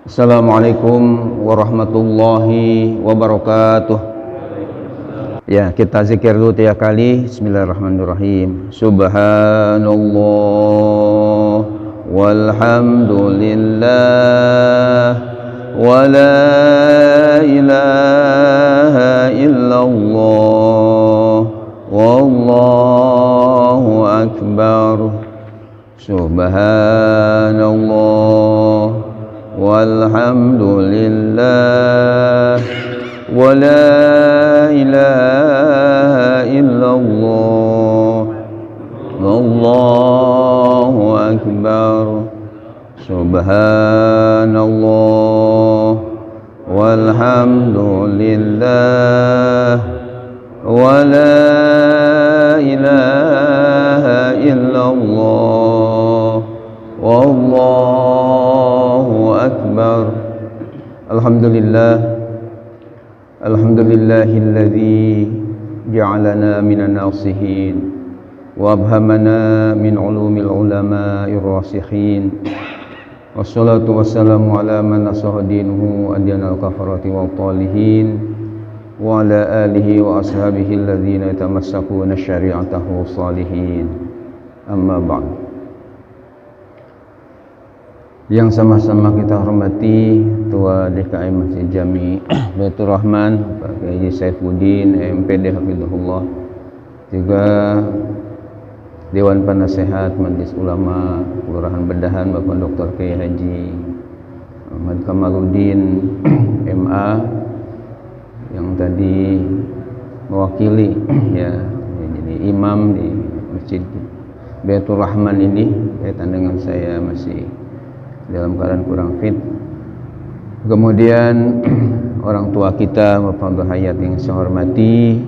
Assalamualaikum warahmatullahi wabarakatuh. Ya, kita zikir dulu 3 kali. Bismillahirrahmanirrahim. Subhanallah walhamdulillah wa la ilaha illallah wallahu akbar. Subhanallah walhamdulillah wa la ilaha illallah wallahu akbar. Subhanallah walhamdulillah wa la ilaha illallah wallahu akbar. Alhamdulillah, alhamdulillahilladzi ja'alana minan nasihin wa abhamana min ulumil ulama'ir rasikhin. Wassalatu wassalamu ala man nasaha dinuhu adyanal kafarati wal talihin wa ala alihi wa ashabihi alladhina yatamassakuna syari'atahu salihin. Amma ba'd. Yang sama-sama kita hormati Ketua DKI Masjid Jami Baitur Rahman Pak Kiai Saifuddin MPD Hafizahullah, juga Dewan Penasehat Majelis Ulama Kelurahan Bedahan Bapak Dr. Kiai Haji Muhammad Kamaluddin MA yang tadi mewakili ya jadi imam di Masjid Baitur Rahman ini, kaitan dengan saya masih dalam keadaan kurang fit. Kemudian orang tua kita Bapak Hayat yang saya hormati,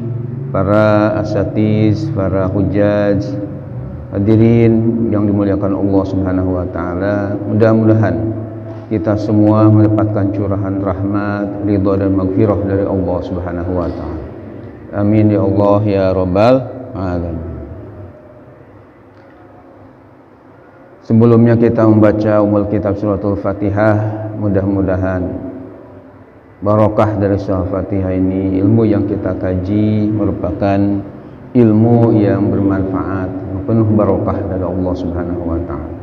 para asatiz, para hujaj, hadirin yang dimuliakan Allah Subhanahu wa taala. Mudah-mudahan kita semua mendapatkan curahan rahmat, ridha dan maghfirah dari Allah Subhanahu wa taala. Amin ya Allah ya rabbal alamin. Sebelumnya kita membaca Kitab Suratul Fatihah, mudah-mudahan barokah dari surah Fatihah ini, ilmu yang kita kaji merupakan ilmu yang bermanfaat, penuh barokah dari Allah Subhanahu wa taala.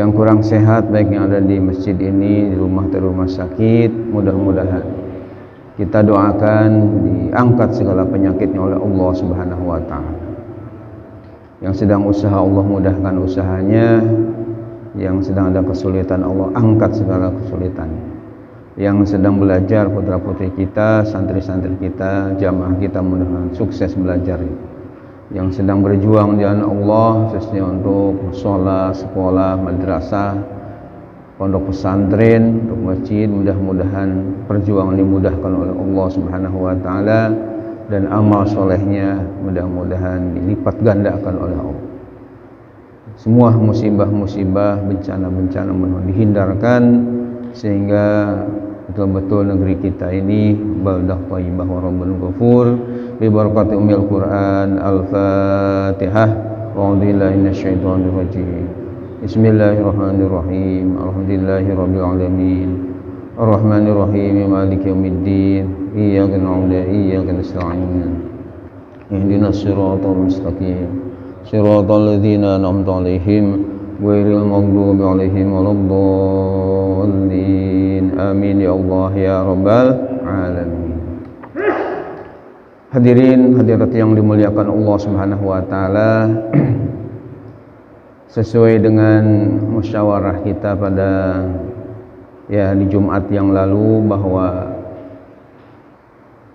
Yang kurang sehat baik yang ada di masjid ini, di rumah atau rumah sakit, mudah-mudahan kita doakan diangkat segala penyakitnya oleh Allah Subhanahu wa taala. Yang sedang usaha Allah mudahkan usahanya, yang sedang ada kesulitan Allah angkat segala kesulitannya. Yang sedang belajar putra-putri kita, santri-santri kita, jamaah kita mudah-mudahan sukses belajar. Yang sedang berjuang di jalan Allah, khususnya untuk sholat, sekolah, madrasah, pondok pesantren, untuk masjid, mudah-mudahan perjuangan dimudahkan oleh Allah Subhanahu wa taala. Dan amal solehnya mudah-mudahan dilipat gandakan oleh Allah. Semua musibah-musibah, bencana-bencana mudah dihindarkan, sehingga betul-betul negeri kita ini baldah thayyibah wa rabbun ghafur bi barakati ummil Quran. Al-Fatihah. A'udzubillahi minasyaitonir rajim. Bismillahirrahmanirrahim. Alhamdulillahirabbil alamin. Ar-Rahmanir Rahim, Maliki Yaumiddin, Iyyaka na'budu wa iyyaka nasta'in. Ihdinas siratal mustaqim, siratal ladzina an'amta 'alaihim ghairil maghdubi 'alaihim waladdallin. Amin ya Allah ya rabbal alamin. Hadirin hadirat yang dimuliakan Allah Subhanahu wa taala, sesuai dengan musyawarah kita pada di Jumat yang lalu, bahwa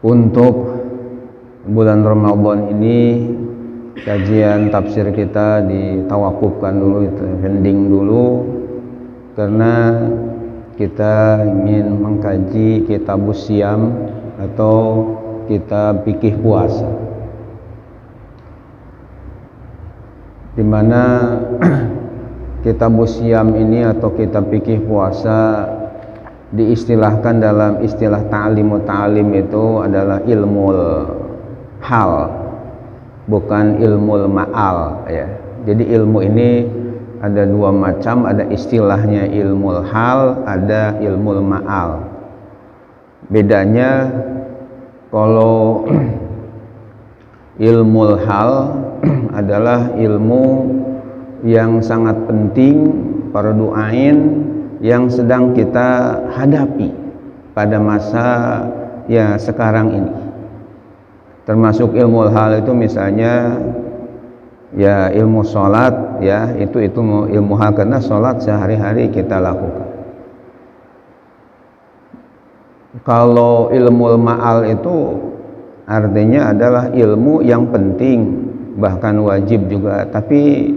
untuk bulan Ramadan ini kajian tafsir kita ditawakufkan dulu, pending dulu, karena kita ingin mengkaji Kitabus Syiyam atau kitab fikih puasa, di mana Kitabus Syiyam ini atau kitab fikih puasa diistilahkan dalam istilah ta'lim itu adalah ilmul hal, bukan ilmul ma'al ya. Jadi ilmu ini ada dua macam, ada istilahnya ilmu hal, ada ilmu ma'al. Bedanya kalau ilmu hal adalah ilmu yang sangat penting, fardu ain yang sedang kita hadapi pada masa ya sekarang ini. Termasuk ilmu hal itu misalnya ya ilmu sholat, ya itu ilmu hal karena sholat sehari-hari kita lakukan. Kalau ilmu ma'al itu artinya adalah ilmu yang penting, bahkan wajib juga, tapi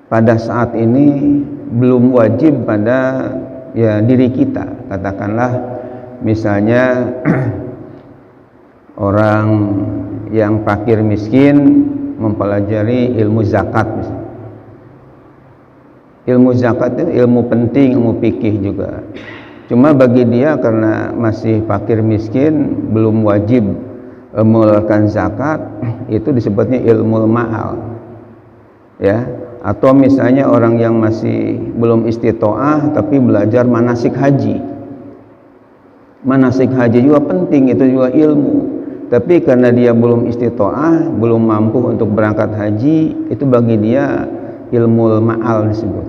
pada saat ini belum wajib pada ya diri kita. Katakanlah misalnya orang yang fakir miskin mempelajari ilmu zakat misalnya. Ilmu zakat itu ilmu penting, ilmu fikih juga. Cuma bagi dia karena masih fakir miskin belum wajib mengeluarkan zakat, itu disebutnya ilmu ma'al. Ya, atau misalnya orang yang masih belum istitoah tapi belajar manasik haji. Manasik haji juga penting, itu juga ilmu. Tapi karena dia belum istitoah, belum mampu untuk berangkat haji, itu bagi dia ilmu ma'al disebut.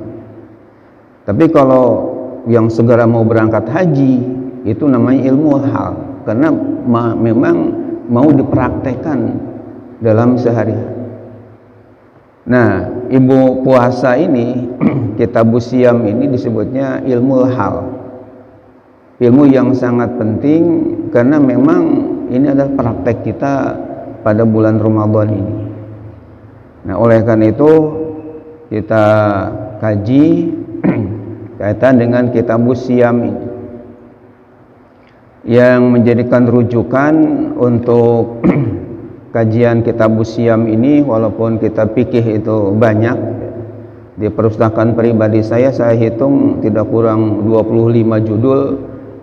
Tapi kalau yang segera mau berangkat haji, itu namanya ilmu hal, karena memang mau dipraktekkan dalam sehari-hari. Nah, ibu puasa ini, kitabus siam ini disebutnya ilmu hal, ilmu yang sangat penting karena memang ini adalah praktek kita pada bulan Ramadan ini. Nah, oleh karena itu kita kaji kaitan dengan kitabus siam ini, yang menjadikan rujukan untuk kajian kitabus siam ini. Walaupun kitab fikih itu banyak di perpustakaan pribadi saya hitung tidak kurang 25 judul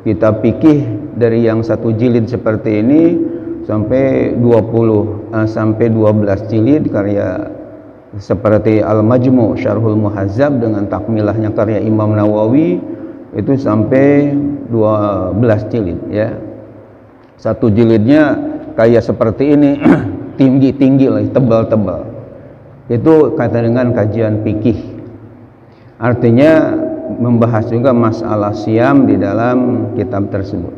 kitab fikih, dari yang satu jilid seperti ini sampai 12 jilid karya seperti Al-Majmu' Syarhul Muhazzab dengan takmilahnya karya Imam Nawawi, itu sampai 12 jilid ya. Satu jilidnya kayak seperti ini tinggi-tinggi lagi, tebal-tebal. Itu kaitan dengan kajian fikih. Artinya membahas juga masalah siam di dalam kitab tersebut.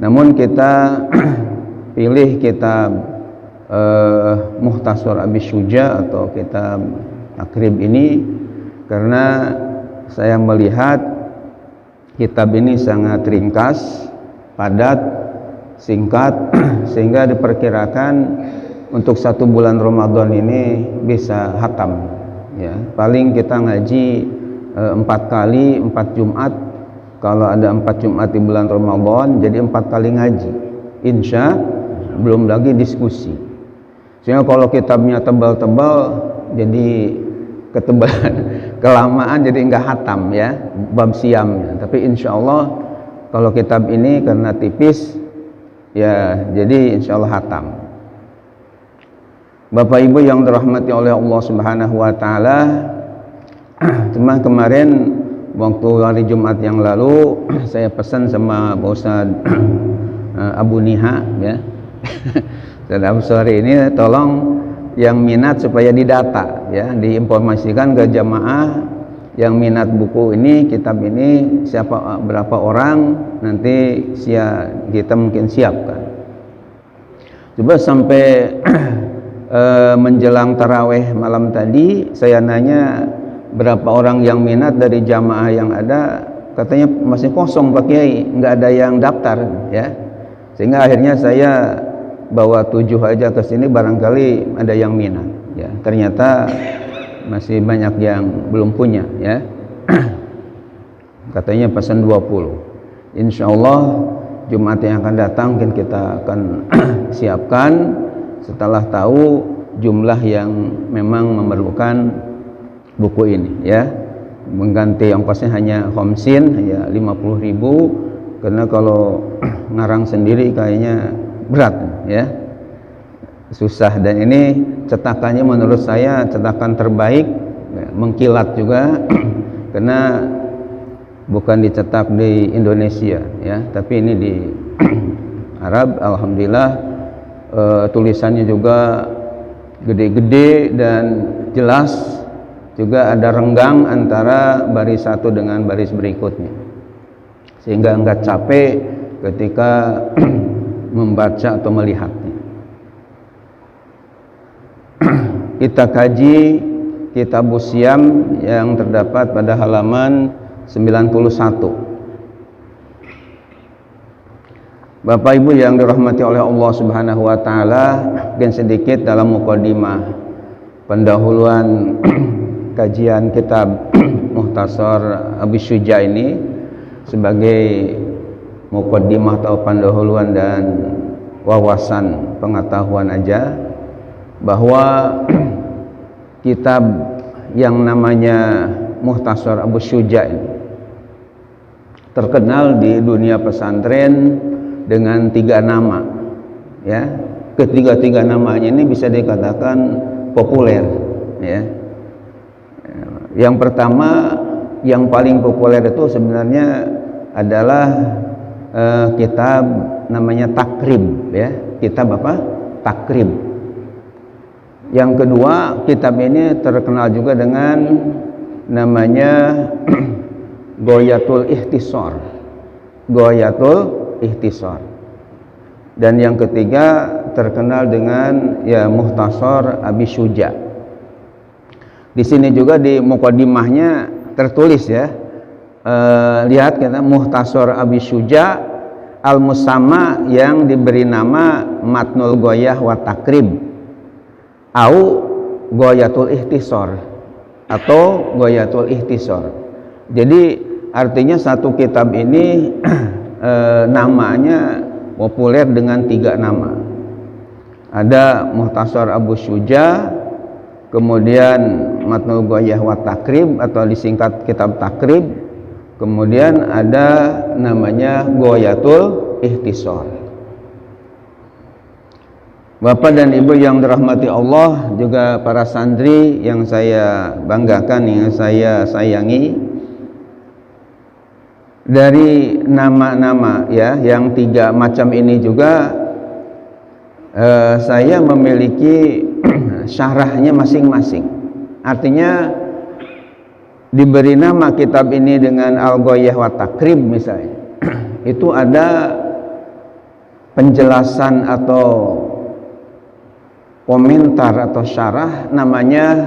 Namun kita pilih kitab Mukhtasar Abi Syuja atau kitab Takrib ini karena saya melihat kitab ini sangat ringkas, padat, singkat, sehingga diperkirakan untuk satu bulan Ramadan ini bisa hatam ya. Paling kita ngaji 4 kali, 4 Jumat. Kalau ada 4 Jumat di bulan Ramadan, jadi 4 kali ngaji, insya, belum lagi diskusi. Sehingga kalau kitabnya tebal-tebal, jadi ketebalan, kelamaan, jadi enggak hatam ya bab siamnya. Tapi insya Allah kalau kitab ini karena tipis ya, jadi insya Allah hatam. Bapak Ibu yang dirahmati oleh Allah Subhanahu wa Ta'ala, cuma kemarin waktu hari Jumat yang lalu saya pesan sama Pak Ustaz Abu Niha ya. Dan sore ini tolong yang minat supaya didata ya, diinformasikan ke jamaah yang minat buku ini, kitab ini, siapa berapa orang, nanti kita mungkin siapkan. Coba sampai menjelang taraweh malam tadi saya nanya berapa orang yang minat dari jamaah yang ada, katanya masih kosong Pak Kiai, nggak ada yang daftar ya. Sehingga akhirnya saya bawa 7 aja ke sini, barangkali ada yang minat ya. Ternyata masih banyak yang belum punya ya. Katanya pesan 20. Insya Allah Jumat yang akan datang kita akan siapkan setelah tahu jumlah yang memang memerlukan buku ini ya. Mengganti ongkosnya hanya homsin, hanya 50.000, karena kalau ngarang sendiri kayaknya berat ya, susah. Dan ini cetakannya menurut saya cetakan terbaik, mengkilat juga karena bukan dicetak di Indonesia ya, tapi ini di Arab. Alhamdulillah tulisannya juga gede-gede dan jelas, juga ada renggang antara baris satu dengan baris berikutnya, sehingga enggak capek ketika membaca atau melihatnya. Kita kaji Kitabus Syiyam yang terdapat pada halaman 91. Bapak Ibu yang dirahmati oleh Allah Subhanahu wa taala, mungkin sedikit dalam mukadimah pendahuluan kajian kitab Mukhtasar Abi Syuja ini sebagai mukadimah atau pendahuluan dan wawasan pengetahuan aja, bahwa kitab yang namanya Mukhtasar Abu Syuja ini terkenal di dunia pesantren dengan 3 nama ya. Ketiga namanya ini bisa dikatakan populer ya. Yang pertama, yang paling populer itu sebenarnya adalah kitab namanya Takrib ya. Kitab apa? Takrib. Yang kedua, kitab ini terkenal juga dengan namanya Ghayatul Ikhtisar. Ghayatul Ikhtisar. Dan yang ketiga terkenal dengan ya Mukhtasar Abi Syuja. Di sini juga di mukadimahnya tertulis ya. Lihat kita Mukhtasar Abi Syuja al-Musamma, yang diberi nama Matnul Ghayah wa Takrib au Ghayatul Ikhtisar atau Ghayatul Ikhtisar. Jadi artinya satu kitab ini namanya populer dengan 3 nama. Ada Mukhtasar Abu Syuja, kemudian Matnul Ghayah wa Takrib atau disingkat kitab Takrib, kemudian ada namanya Ghayatul Ikhtisar. Bapak dan Ibu yang dirahmati Allah, juga para santri yang saya banggakan, yang saya sayangi, dari nama-nama ya yang 3 macam ini juga saya memiliki syarahnya masing-masing. Artinya diberi nama kitab ini dengan Al-Ghayah wa Takrib misalnya, itu ada penjelasan atau komentar atau syarah namanya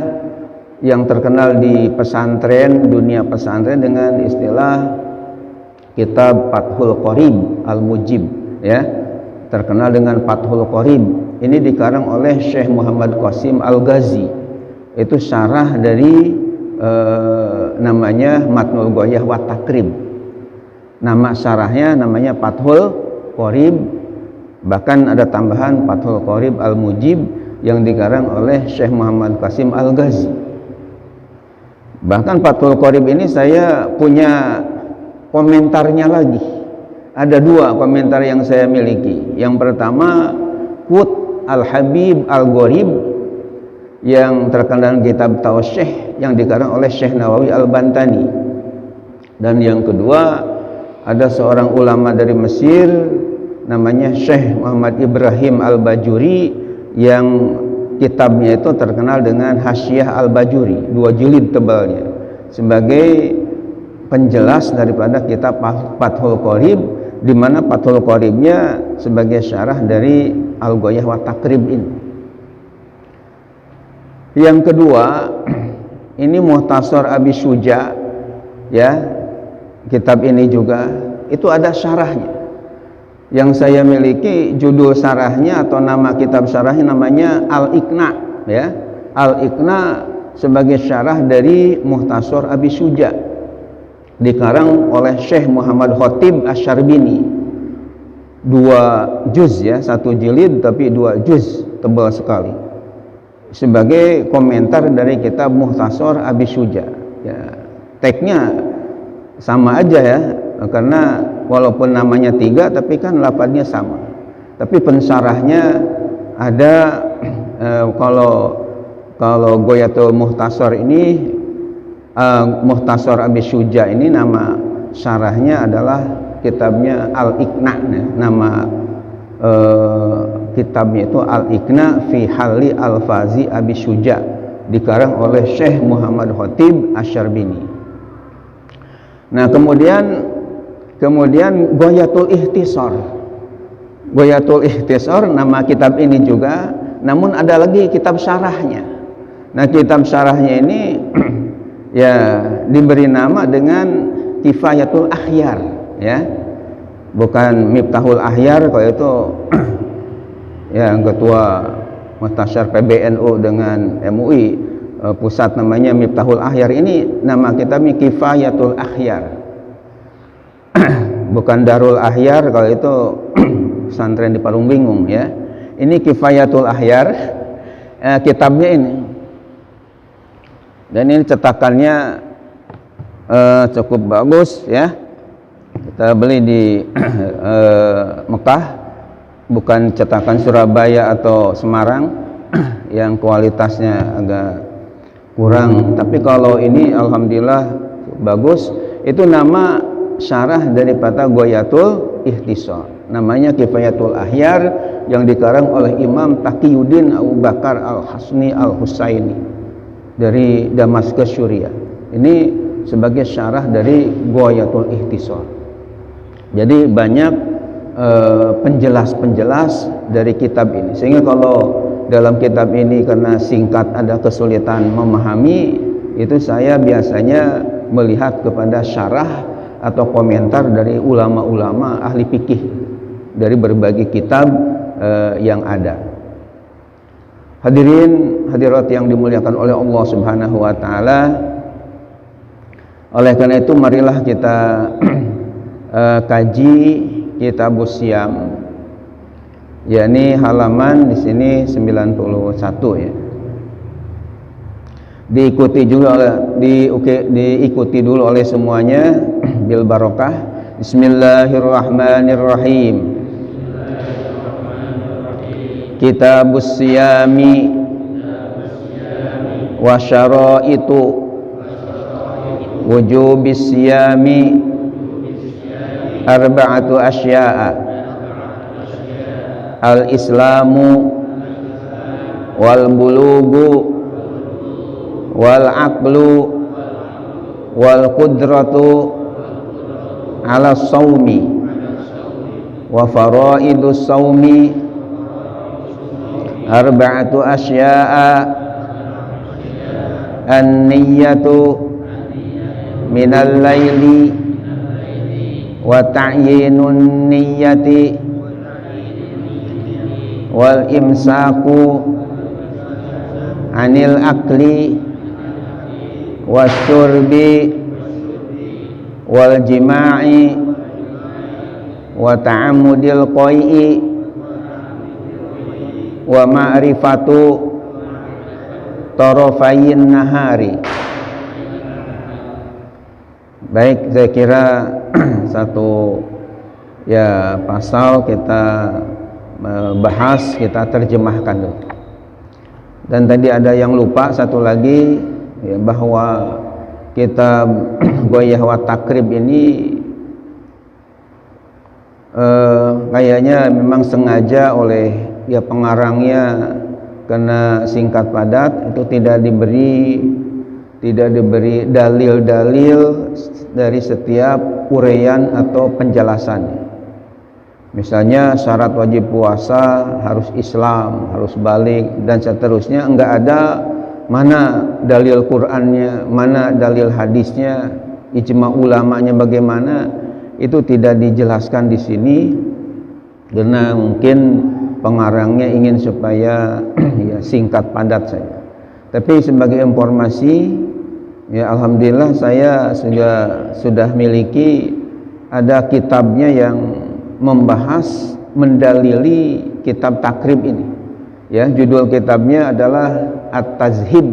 yang terkenal di pesantren, dunia pesantren dengan istilah kitab Fathul Qorib Al-Mujib ya, terkenal dengan Fathul Qorib. Ini dikarang oleh Syekh Muhammad Qasim Al-Ghazi. Itu syarah dari namanya Matnul Ghayah wa Takrib. Nama syarahnya namanya Fathul Qorib, bahkan ada tambahan Fathul Qorib Al-Mujib yang dikarang oleh Syekh Muhammad Qasim Al-Ghazi. Bahkan Fathul Qorib ini saya punya komentarnya lagi. Ada 2 komentar yang saya miliki. Yang pertama, Qut Al-Habib Al-Gharib yang terkenal kitab Tausyih yang dikarang oleh Syekh Nawawi Al-Bantani. Dan yang kedua, ada seorang ulama dari Mesir namanya Syekh Muhammad Ibrahim Al-Bajuri yang kitabnya itu terkenal dengan Hasyiah Al-Bajuri, 2 jilid tebalnya, sebagai penjelas daripada kitab Fathul Qorib, di mana Fathul Qoribnya sebagai syarah dari Al-Ghayah wa Takrib ini. Yang kedua, ini Mukhtasar Abi Syuja ya, kitab ini juga itu ada syarahnya. Yang saya miliki judul syarahnya atau nama kitab syarahnya namanya Al-Iqna ya. Al-Iqna sebagai syarah dari Mukhtasar Abi Syuja, dikarang oleh Syekh Muhammad Khatib Asy-Syarbini. 2 juz ya, 1 jilid tapi 2 juz, tebal sekali, sebagai komentar dari kitab Mukhtasar Abi Syuja ya. Teksnya sama aja ya, karena walaupun namanya 3 tapi kan lafadznya sama, tapi pensyarahnya ada. Kalau Ghayatul Mukhtasar ini Mukhtasar Abi Syuja ini nama syarahnya adalah kitabnya Al-Iqna. Nama kitabnya itu Al-Iqna fi Halli Al-Fazi Abi Syuja, dikarang oleh Syekh Muhammad Khatib Asy-Syarbini. Nah, kemudian Ghayatul Ikhtisar. Ghayatul Ikhtisar nama kitab ini juga, namun ada lagi kitab syarahnya. Nah, kitab syarahnya ini ya diberi nama dengan Kifayatul Akhyar, ya. Bukan Miftahul Akhyar, kalau itu ya ketua Muhtasyar PBNU dengan MUI pusat namanya Miftahul Akhyar. Ini nama kitabnya Kifayatul Akhyar. Bukan Darul Akhyar, kalau itu pesantren di Parung Bingung, ya. Ini Kifayatul Akhyar, kitabnya ini. Dan ini cetakannya cukup bagus, ya. Kita beli di Mekah, bukan cetakan Surabaya atau Semarang yang kualitasnya agak kurang. Tapi kalau ini alhamdulillah bagus. Itu nama syarah daripada Ghayatul Ikhtisar. Namanya Kifayatul Akhyar, yang dikarang oleh Imam Taqiyuddin Abu Bakar Al-Hasni Al-Husaini dari Damaskus, Syria. Ini sebagai syarah dari Ghayatul Ikhtisar. Jadi banyak penjelas-penjelas dari kitab ini, sehingga kalau dalam kitab ini karena singkat ada kesulitan memahami, itu saya biasanya melihat kepada syarah atau komentar dari ulama-ulama ahli fikih dari berbagai kitab yang ada. Hadirin hadirat yang dimuliakan oleh Allah Subhanahu wa taala, oleh karena itu marilah kita kaji Kitabus Syiyam, yakni halaman di sini 91, ya. Diikuti dulu oleh semuanya bil barokah. Bismillahirrahmanirrahim. Kitabus Syiyami wa syaraitu wujubis syiyami arba'atu asya'a: al-islamu wal bulugu wal aqlu wal qudratu ala shaumi wa faraidus shaumi arba'atu asya'a: an-niyyatu minal laili wa ta'yinun niyyati wal imsaku anil akli wasyurbi wal jima'i wa ta'ammudil qai'i wa ma'rifatu tarafayin nahari. Baik, saya kira satu ya pasal kita bahas, kita terjemahkan dulu. Dan tadi ada yang lupa satu lagi, ya, bahwa kitab Ghayah wa Takrib ini kayaknya memang sengaja oleh ya pengarangnya, karena singkat padat, itu tidak diberi dalil-dalil dari setiap uraian atau penjelasan. Misalnya syarat wajib puasa harus Islam, harus balik, dan seterusnya. Enggak ada mana dalil Qur'annya, mana dalil hadisnya, ijma ulamanya bagaimana, itu tidak dijelaskan di sini, karena mungkin pengarangnya ingin supaya ya singkat padat saja. Tapi sebagai informasi, ya alhamdulillah saya sudah miliki ada kitabnya yang membahas, mendalili kitab takrib ini. Ya, judul kitabnya adalah At-Tazhib,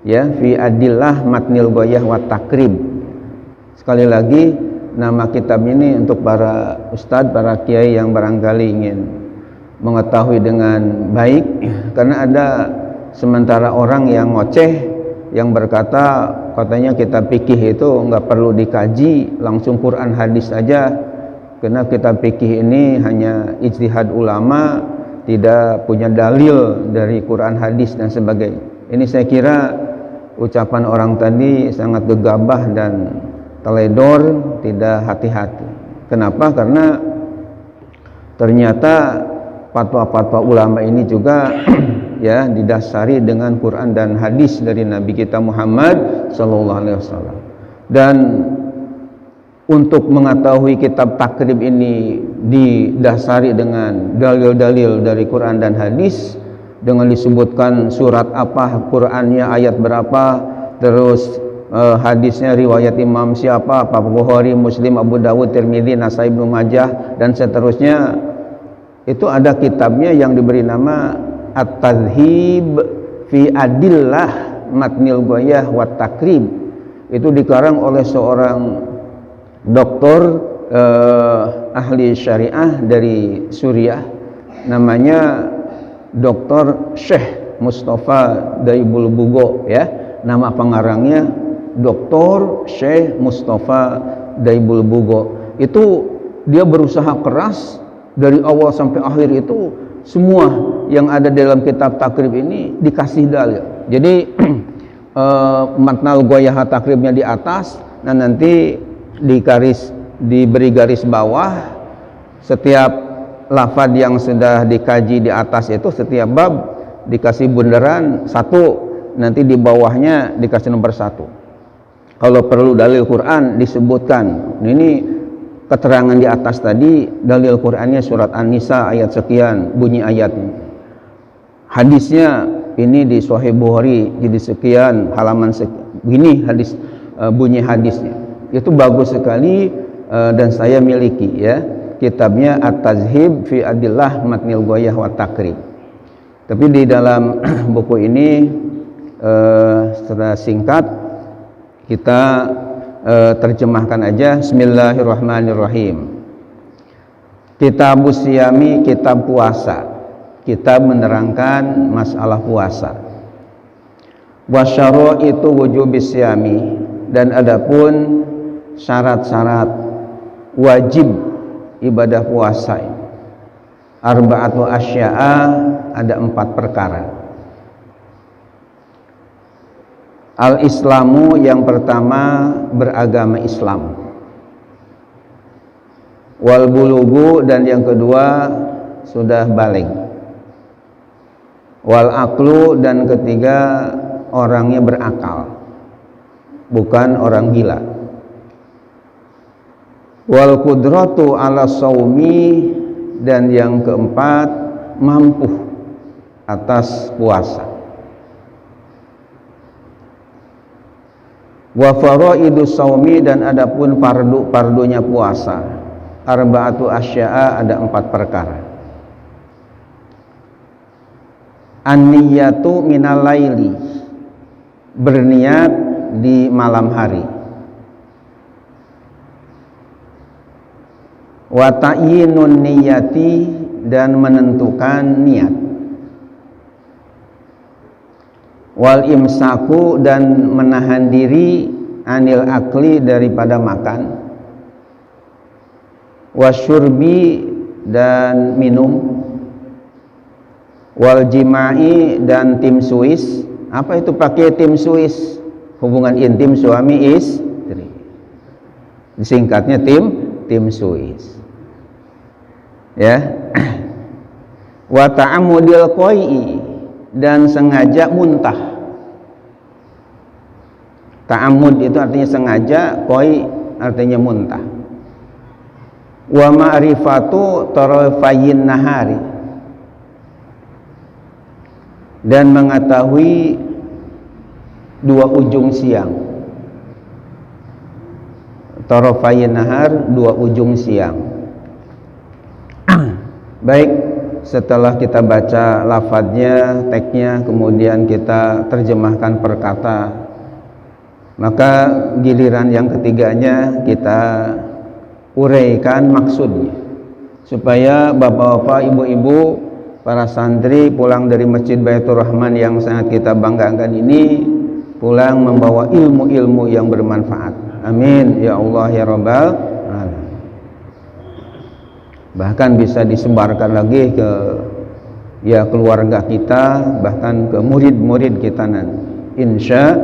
ya, fi adillah matnil Ghayah wa Takrib. Sekali lagi, nama kitab ini untuk para ustadz, para kiai yang barangkali ingin mengetahui dengan baik, karena ada sementara orang yang ngoceh, yang berkata katanya kitab fikih itu nggak perlu dikaji, langsung Quran hadis aja, karena kitab fikih ini hanya ijtihad ulama, tidak punya dalil dari Quran hadis dan sebagainya. Ini saya kira ucapan orang tadi sangat gegabah dan teledor, tidak hati-hati. Kenapa? Karena ternyata fatwa-fatwa ulama ini juga ya didasari dengan Quran dan hadis dari Nabi kita Muhammad sallallahu alaihi wasallam. Dan untuk mengetahui kitab takrib ini didasari dengan dalil-dalil dari Quran dan hadis, dengan disebutkan surat apa, Qurannya ayat berapa, terus hadisnya riwayat imam siapa, apa Bukhari, Muslim, Abu Dawud, Tirmidzi, Nasai, Ibnu Majah dan seterusnya. Itu ada kitabnya yang diberi nama At-Tadhhib fi Adillah Matnil Ghayah wa Takrib. Itu dikarang oleh seorang doktor ahli syariah dari Suriah, namanya Dr. Syekh Mustafa Daibul Bugo, ya, nama pengarangnya Dr. Syekh Mustafa Daibul Bugo. Itu dia berusaha keras dari awal sampai akhir, itu semua yang ada dalam kitab takrib ini dikasih dalil. Jadi matnal ghayah takribnya di atas, dan nanti diberi garis bawah setiap lafaz yang sudah dikaji di atas itu, setiap bab dikasih bundaran satu, nanti di bawahnya dikasih nomor satu. Kalau perlu dalil Quran disebutkan. Ini keterangan di atas tadi, dalil Qurannya surat An-Nisa ayat sekian, bunyi ayatnya. Hadisnya ini di Sahih Bukhari jadi sekian, halaman begini hadis, bunyi hadisnya. Itu bagus sekali, dan saya miliki, ya, kitabnya At-Tadhhib fi Adillah Matnil Ghayah wa Takrib. Tapi di dalam buku ini secara singkat kita terjemahkan aja. Bismillahirrahmanirrahim. Kitabus Siyami, kitab puasa, kitab menerangkan masalah puasa. Wasyaraitu wujubis siyami, dan adapun syarat-syarat wajib ibadah puasa. Arba'atu asya'a, ada 4 perkara. Al-Islamu, yang pertama beragama Islam. Wal bulugu, dan yang kedua sudah balik. Wal aqlu, dan ketiga orangnya berakal, bukan orang gila. Wal qudratu ala saumi, dan yang keempat mampu atas puasa. Wa faraidus saumi, dan adapun pardunya puasa. Arba'atu asya'a, ada 4 perkara. An-niyatu minal laili, berniat di malam hari. Wa ta'yinun niyati, dan menentukan niat. Wal imsaku, dan menahan diri anil akli, daripada makan. Wasyurbi, dan minum. Wal jima'i, dan tim suis. Apa itu pakai tim suis? Hubungan intim suami istri. Singkatnya tim suis. Ya. Wa ta'amudil qai'i, dan sengaja muntah. Ta'amud itu artinya sengaja, qai artinya muntah. Wa ma'rifatu tarafayin nahari, dan mengetahui 2 ujung siang. Tarafayin nahar, 2 ujung siang. Baik, setelah kita baca lafadznya, teksnya, kemudian kita terjemahkan per kata, maka giliran yang ketiganya kita uraikan maksudnya, supaya bapak-bapak, ibu-ibu, para santri pulang dari Masjid Baitur Rahman yang sangat kita banggakan ini pulang membawa ilmu-ilmu yang bermanfaat. Amin ya Allah ya Rabbal alamin. Bahkan bisa disebarkan lagi ke keluarga kita, bahkan ke murid-murid kita nanti. Insya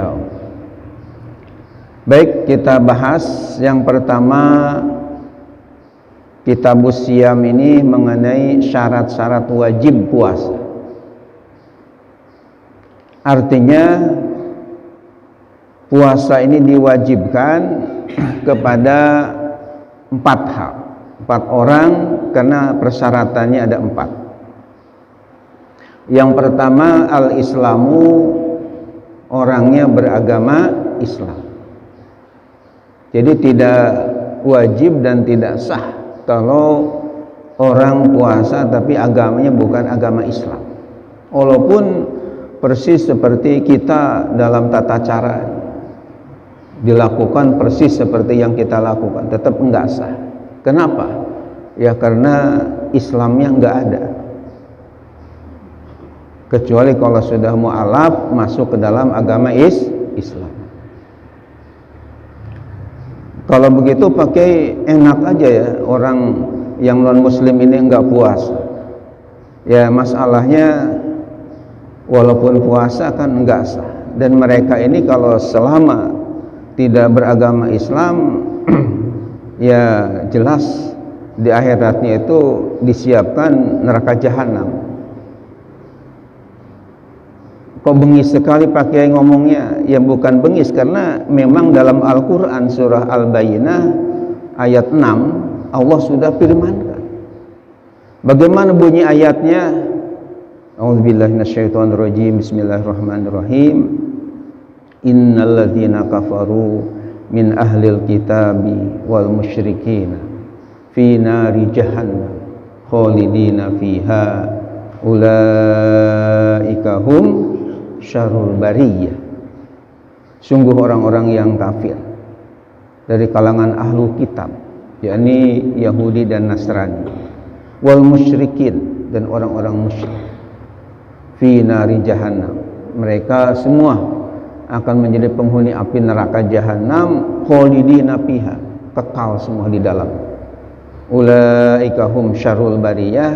Allah. Baik, kita bahas yang pertama, Kitabus Siyam ini mengenai syarat-syarat wajib puasa. Artinya puasa ini diwajibkan kepada 4 hal, 4 orang, karena persyaratannya ada 4. Yang pertama, al-islamu, orangnya beragama Islam. Jadi tidak wajib dan tidak sah kalau orang puasa tapi agamanya bukan agama Islam. Walaupun persis seperti kita dalam tata cara dilakukan persis seperti yang kita lakukan, tetap enggak sah. Kenapa? Ya karena Islamnya enggak ada. Kecuali kalau sudah mu'alaf masuk ke dalam agama Islam. Kalau begitu pakai enak aja ya, orang yang non muslim ini enggak puasa. Ya masalahnya walaupun puasa kan enggak sah. Dan mereka ini kalau selama tidak beragama Islam ya jelas di akhiratnya itu disiapkan neraka jahanam. Kok bengis sekali pakai ngomongnya? Ya bukan bengis, karena memang dalam Al-Quran surah Al-Bayyinah ayat 6 Allah sudah firmankan. Bagaimana bunyi ayatnya? A'udzubillahi minasyaitonirrajim. Bismillahirrahmanirrahim. Innal ladzina kafaru min ahlil kitabi wal musyrikin fi nari jahannam khalidina fiha ulaika hum syarrul bariyah. Sungguh orang-orang yang kafir dari kalangan ahlu kitab, yakni Yahudi dan Nasrani, wal musyrikin, dan orang-orang musyrik, fi nari jahannam, mereka semua akan menjadi penghuni api neraka jahanam, khalidina fiha, kekal semua di dalam. Ulaika hum syarrul bariyah,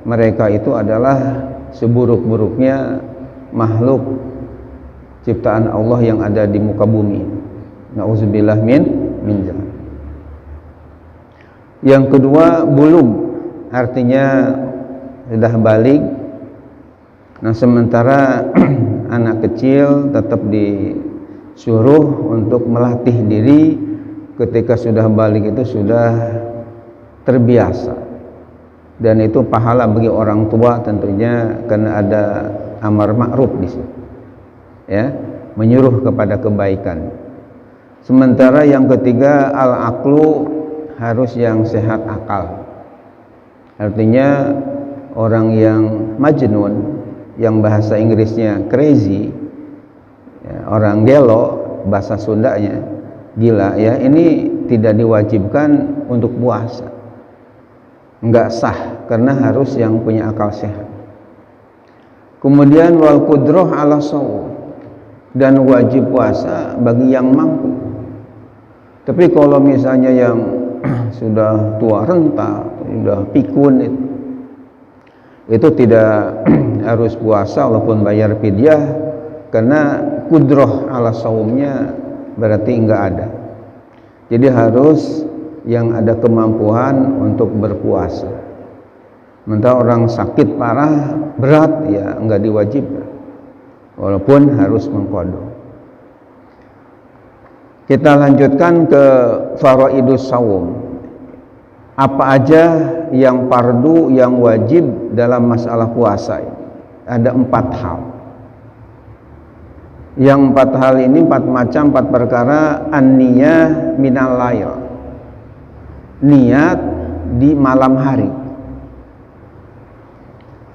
mereka itu adalah seburuk-buruknya makhluk ciptaan Allah yang ada di muka bumi. Nauzubillah min dzalik. Yang kedua, bulug, artinya sudah balik. Nah sementara anak kecil tetap disuruh untuk melatih diri, ketika sudah balik itu sudah terbiasa, dan itu pahala bagi orang tua tentunya, karena ada amar ma'ruf di situ, ya, menyuruh kepada kebaikan. Sementara yang ketiga, al-aqlu, harus yang sehat akal. Artinya orang yang majnun, yang bahasa Inggrisnya crazy, ya, orang gelo, bahasa Sundanya gila, ya, ini tidak diwajibkan untuk puasa, enggak sah, karena harus yang punya akal sehat. Kemudian wal qudrah ala shaum, dan wajib puasa bagi yang mampu. Tapi kalau misalnya yang sudah tua renta, sudah pikun, itu tidak harus puasa walaupun bayar fidyah, karena qudrah ala shaumnya berarti enggak ada. Jadi harus yang ada kemampuan untuk berpuasa. Sementara orang sakit parah berat, ya enggak diwajibkan, walaupun harus mengqadha. Kita lanjutkan ke faraidus shaum. Apa aja yang fardu, yang wajib dalam masalah puasa ini? Ada 4 hal. Yang 4 hal ini 4 macam, 4 perkara. An-niyah minal lail, niat di malam hari.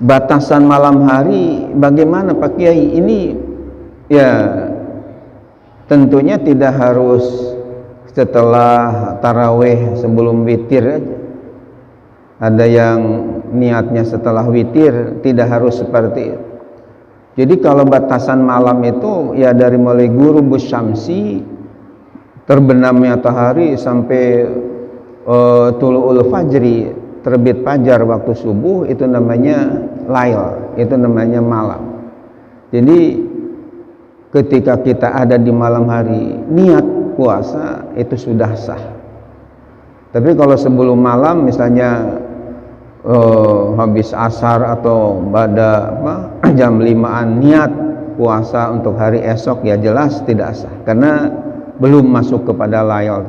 Batasan malam hari bagaimana Pak Kiai? Ini ya tentunya tidak harus setelah tarawih sebelum witir aja. Ada yang niatnya setelah witir, tidak harus seperti itu. Jadi kalau batasan malam itu ya dari mulai ghurubus syamsi, terbenamnya matahari, sampai tulu'ul fajri, terbit fajar waktu subuh, itu namanya lail, itu namanya malam. Jadi ketika kita ada di malam hari niat puasa itu sudah sah. Tapi kalau sebelum malam misalnya habis asar atau pada jam 5-an niat puasa untuk hari esok, ya jelas tidak sah karena belum masuk kepada lail.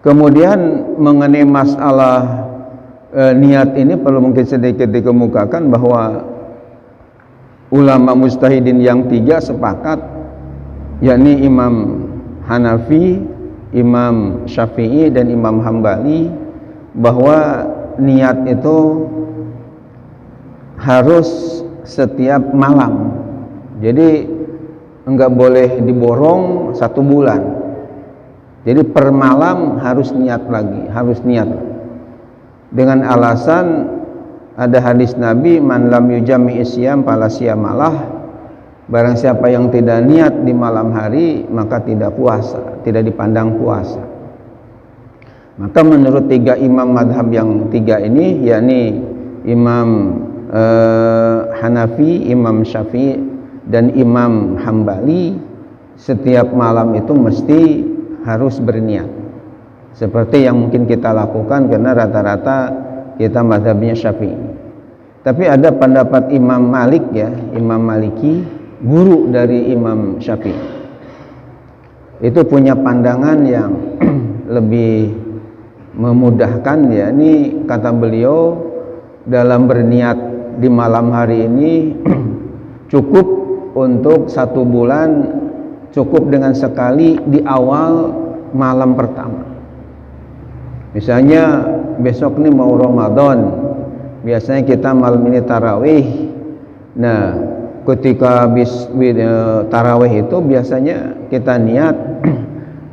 Kemudian mengenai masalah niat ini perlu mungkin sedikit dikemukakan bahwa ulama mujtahidin yang 3 sepakat, yakni Imam Hanafi, Imam Syafi'i, dan Imam Hambali, bahwa niat itu harus setiap malam. Jadi enggak boleh diborong 1 bulan. Jadi per malam harus niat lagi, harus niat. Dengan alasan ada hadis Nabi, man lam yujami isyam fala siyamalah, barang siapa yang tidak niat di malam hari maka tidak puasa, tidak dipandang puasa. Maka menurut 3 imam madhab yang 3 ini, yakni Imam Hanafi, Imam Syafi'i, dan Imam Hambali, setiap malam itu mesti harus berniat. Seperti yang mungkin kita lakukan karena rata-rata kita mazhabnya Syafi'i. Tapi ada pendapat Imam Malik, ya, Imam Maliki, guru dari Imam Syafi'i. Itu punya pandangan yang lebih memudahkan, ya. Ini kata beliau, dalam berniat di malam hari ini cukup untuk 1 bulan, cukup dengan sekali di awal malam pertama. Misalnya besok ini mau Ramadan, biasanya kita malam ini tarawih. Nah, ketika habis tarawih itu biasanya kita niat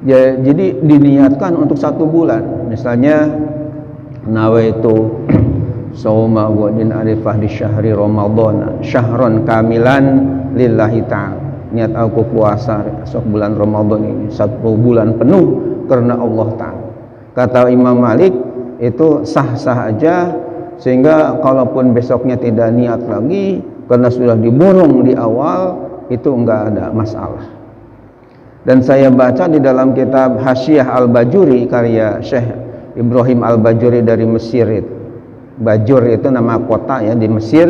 ya, jadi diniatkan untuk 1 bulan. Misalnya nawaitu shauma ghadin arifah di syahri Ramadan syahron kamilan lillahi ta'ala, niat aku puasa esok bulan Ramadan ini 1 bulan penuh karena Allah Ta'ala. Kata Imam Malik itu sah-sah aja, sehingga kalaupun besoknya tidak niat lagi karena sudah diborong di awal, itu enggak ada masalah. Dan saya baca di dalam kitab Hasyiah Al-Bajuri karya Syekh Ibrahim Al-Bajuri dari Mesir itu. Bajur itu nama kota, ya, di Mesir,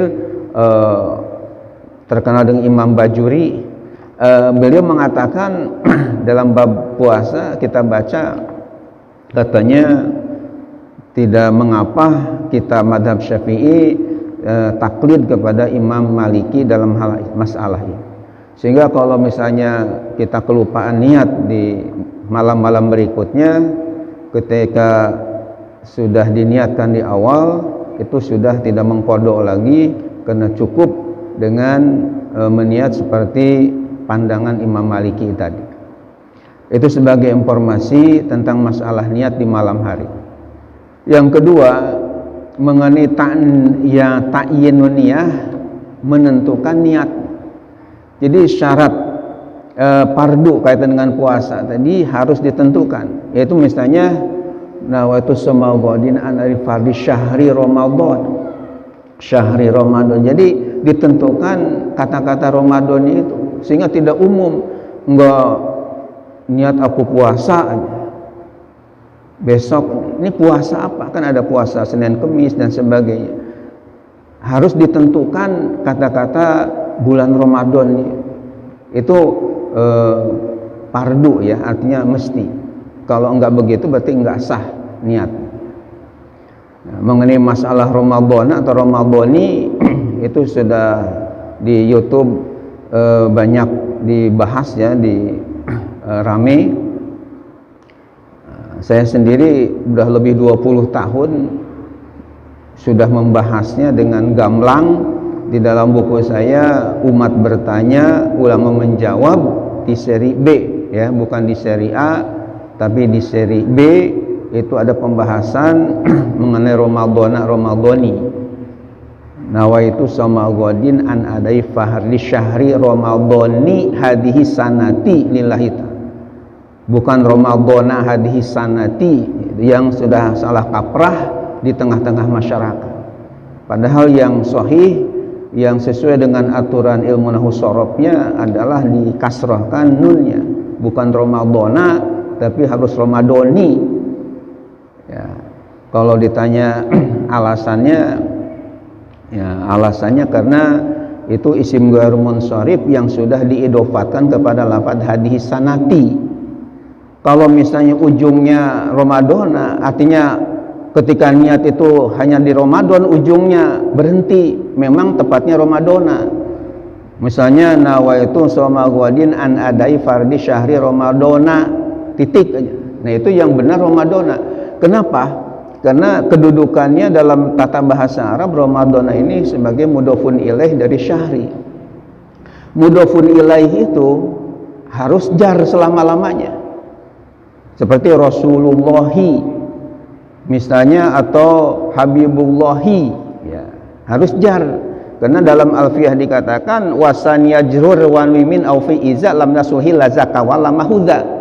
terkenal dengan Imam Bajuri. Beliau mengatakan dalam bab puasa kita baca, katanya tidak mengapa kita madhab Syafi'i taklid kepada Imam Maliki dalam hal masalah ini. Sehingga kalau misalnya kita kelupaan niat di malam-malam berikutnya, ketika sudah diniatkan di awal, itu sudah tidak mengkodok lagi, karena cukup dengan meniat seperti pandangan Imam Maliki tadi. Itu sebagai informasi tentang masalah niat di malam hari. Yang kedua, mengenai ta'yinun niyah, menentukan niat. Jadi syarat fardu kaitan dengan puasa tadi harus ditentukan, yaitu misalnya nawaitu shauma ghadin an arifah syahri Ramadan, syahri Ramadan. Jadi ditentukan kata-kata Ramadan itu, sehingga tidak umum, enggak niat aku puasa aja. Besok ini puasa apa? Kan ada puasa Senin Kemis dan sebagainya. Harus ditentukan kata-kata bulan Ramadan itu fardu, ya, artinya mesti. Kalau enggak begitu berarti enggak sah niat. Nah, mengenai masalah Ramadan atau Ramadhani itu sudah di YouTube banyak dibahas, ya, di rame. Saya sendiri sudah lebih 20 tahun sudah membahasnya dengan gamblang. Di dalam buku saya Umat Bertanya, Ulama Menjawab, di seri B, ya, bukan di seri A, tapi di seri B itu ada pembahasan mengenai Ramadhani. nawaitu sama godin an adai fahri syahri ramadhani hadihi sanati lillahi ta'ala, bukan ramadhana hadihi sanati yang sudah salah kaprah di tengah-tengah masyarakat. Padahal yang sahih, yang sesuai dengan aturan ilmu nahwu sharafnya adalah dikasrahkan nunnya, bukan ramadhana tapi harus ramadhani. Ya, kalau ditanya alasannya, ya alasannya karena itu isim ghair munsharif yang sudah diidofatkan kepada lafaz hadhihi sanati. Kalau misalnya ujungnya ramadhana, artinya ketika niat itu hanya di Ramadan, ujungnya berhenti, memang tepatnya ramadhana. Misalnya nawaitu shoma ghadin an adai fardhi syahri ramadhana, titik aja. Nah itu yang benar ramadhana. Kenapa? Karena kedudukannya dalam tata bahasa Arab ramadhana ini sebagai mudhofun ilaih dari syahri. Mudhofun ilaih itu harus jar selama-lamanya, seperti Rasulullahi misalnya, atau Habibullahi, ya harus jar. Karena dalam Alfiyah dikatakan wasaniya jrur wan wimin au fi iza lam nasuhi lazaka wala mahudha.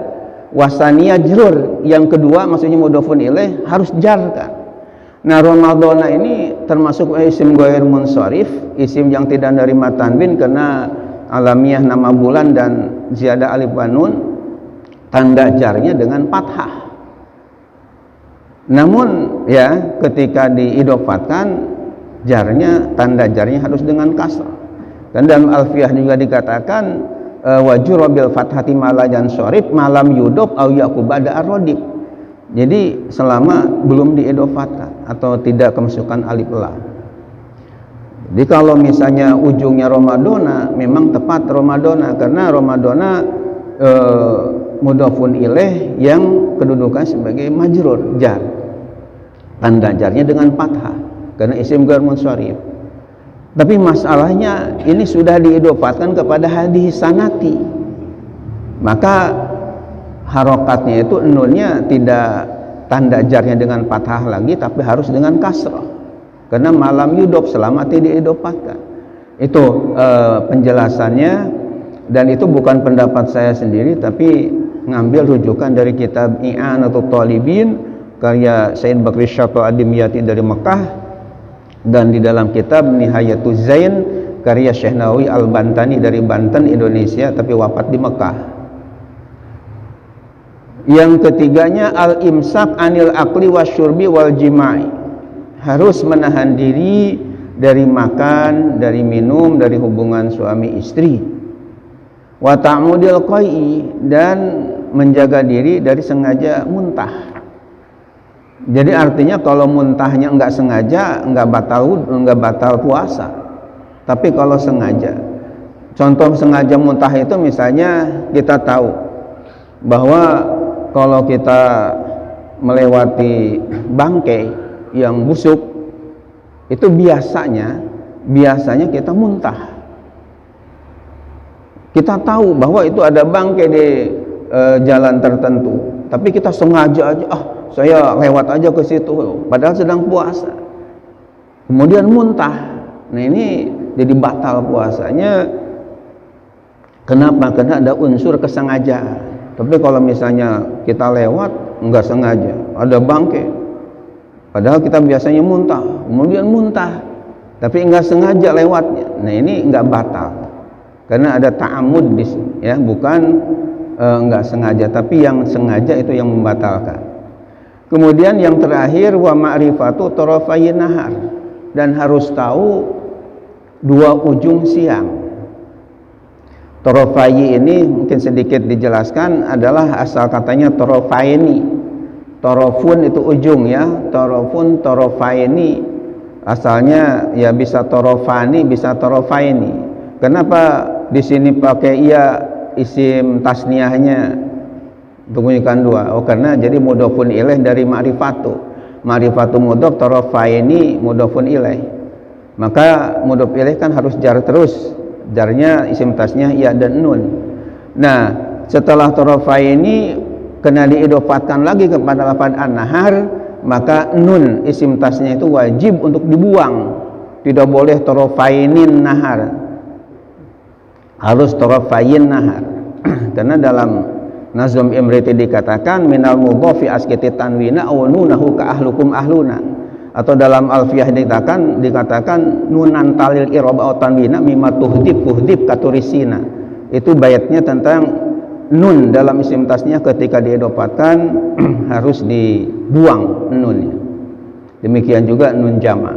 Wasaniya jrur yang kedua maksudnya mudhofun ilaih harus jar kan. Nah ramadhana ini termasuk isim ghair munsharif, isim yang tidak menerima tanwin karena alamiah nama bulan dan ziyadah alif wa nun, tanda jarnya dengan fathah. Namun ya ketika diidofatkan jarnya, tanda jarnya harus dengan kasrah. Dan dalam Alfiyah juga dikatakan wajur bil fathati malajan syarif malam yudof au yakubada arodib. Jadi selama belum diidofatkan atau tidak kemasukan alif lam. Jadi kalau misalnya ujungnya ramadhana, memang tepat ramadhana karena ramadhana mudhofun ilaih yang kedudukan sebagai majrur, jar, tanda jarnya dengan fathah karena isim ghair munsharif. Tapi masalahnya ini sudah diidofatkan kepada hadhihi sanati, maka harokatnya itu nunnya tidak tanda jarnya dengan fathah lagi, tapi harus dengan kasrah karena malam yudof selama tidak diidofatkan. Itu penjelasannya, dan itu bukan pendapat saya sendiri tapi ngambil rujukan dari kitab I'anatul Talibin karya Sayyid Bakri Syarto Adimyati dari Mekah, dan di dalam kitab Nihayatuz Zain karya Syekh Nawawi Al-Bantani dari Banten, Indonesia, tapi wafat di Mekah. Yang ketiganya al-imsak anil akli wasyurbi wal jima'i, harus menahan diri dari makan, dari minum, dari hubungan suami istri. Wa ta'mudil qai'i, dan menjaga diri dari sengaja muntah. Jadi artinya kalau muntahnya enggak sengaja, enggak batal puasa. Tapi kalau sengaja, contoh sengaja muntah itu misalnya kita tahu bahwa kalau kita melewati bangkai yang busuk itu biasanya kita muntah. Kita tahu bahwa itu ada bangkai di jalan tertentu, tapi kita sengaja aja, saya lewat aja ke situ padahal sedang puasa, kemudian muntah. Nah ini jadi batal puasanya. Kenapa? Karena ada unsur kesengajaan. Tapi kalau misalnya kita lewat enggak sengaja, ada bangkai, padahal kita biasanya muntah, kemudian muntah tapi enggak sengaja lewatnya, nah ini enggak batal karena ada ta'amud di sini, ya, bukan enggak sengaja, tapi yang sengaja itu yang membatalkan. Kemudian yang terakhir wa ma'rifatu tarafayin nahar, dan harus tahu dua ujung siang. Tarafayi ini mungkin sedikit dijelaskan, adalah asal katanya tarafaini. Tarafun itu ujung, ya, tarafun, tarafaini, asalnya ya bisa tarafani, bisa tarafaini. Kenapa di sini pakai iya isim tasniahnya menunjukkan dua? Karena jadi mudhofun ilaih dari ma'rifatu mudhof, tarafaini mudhofun ilaih, maka mudhof ilaih kan harus jar terus, jarnya isim tasniah ya dan nun. Nah setelah tarafaini kena diidofatkan lagi kepada lafaz an-nahar, maka nun isim tasniah itu wajib untuk dibuang tidak boleh tarafainin nahar, harus tarafayin nahar. Karena dalam Nazm Imriti dikatakan minal mudhafi askiti tanwina aw nunahu ka ahlukum ahluna, atau dalam Alfiyah dikatakan nunan talil irab aw tanwina mimma tuhdib katurisina. Itu bayatnya tentang nun dalam isim tasnya ketika diidopatkan harus dibuang nunnya. Demikian juga nun jama'.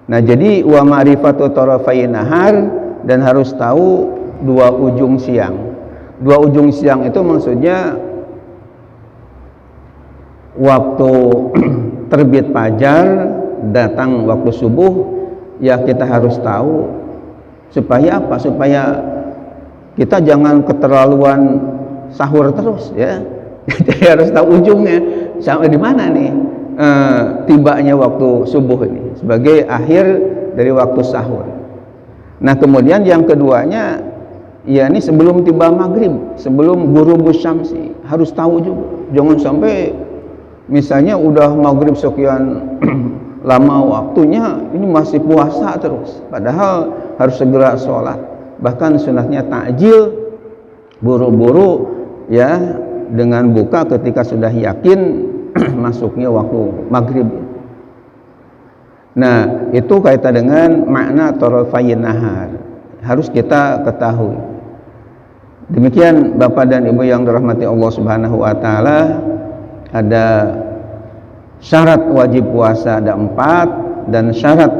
Nah, jadi wa ma'rifatu tarafain nahar, dan harus tahu dua ujung siang. Dua ujung siang itu maksudnya waktu terbit fajar datang waktu subuh, ya kita harus tahu. Supaya apa? Supaya kita jangan keterlaluan sahur terus, ya. Jadi harus tahu ujungnya sampai di mana nih tibanya waktu subuh ini sebagai akhir dari waktu sahur. Nah, kemudian yang keduanya, ya ini sebelum tiba maghrib, sebelum ghurubus syamsi, harus tahu juga. Jangan sampai misalnya udah maghrib sekian lama waktunya ini masih puasa terus, padahal harus segera sholat. Bahkan sunatnya takjil, buru-buru ya, dengan buka ketika sudah yakin masuknya waktu maghrib. Nah, itu kaitan dengan makna tarafayin nahar, harus kita ketahui. Demikian Bapak dan Ibu yang dirahmati Allah Subhanahu wa taala, ada syarat wajib puasa ada 4, dan syarat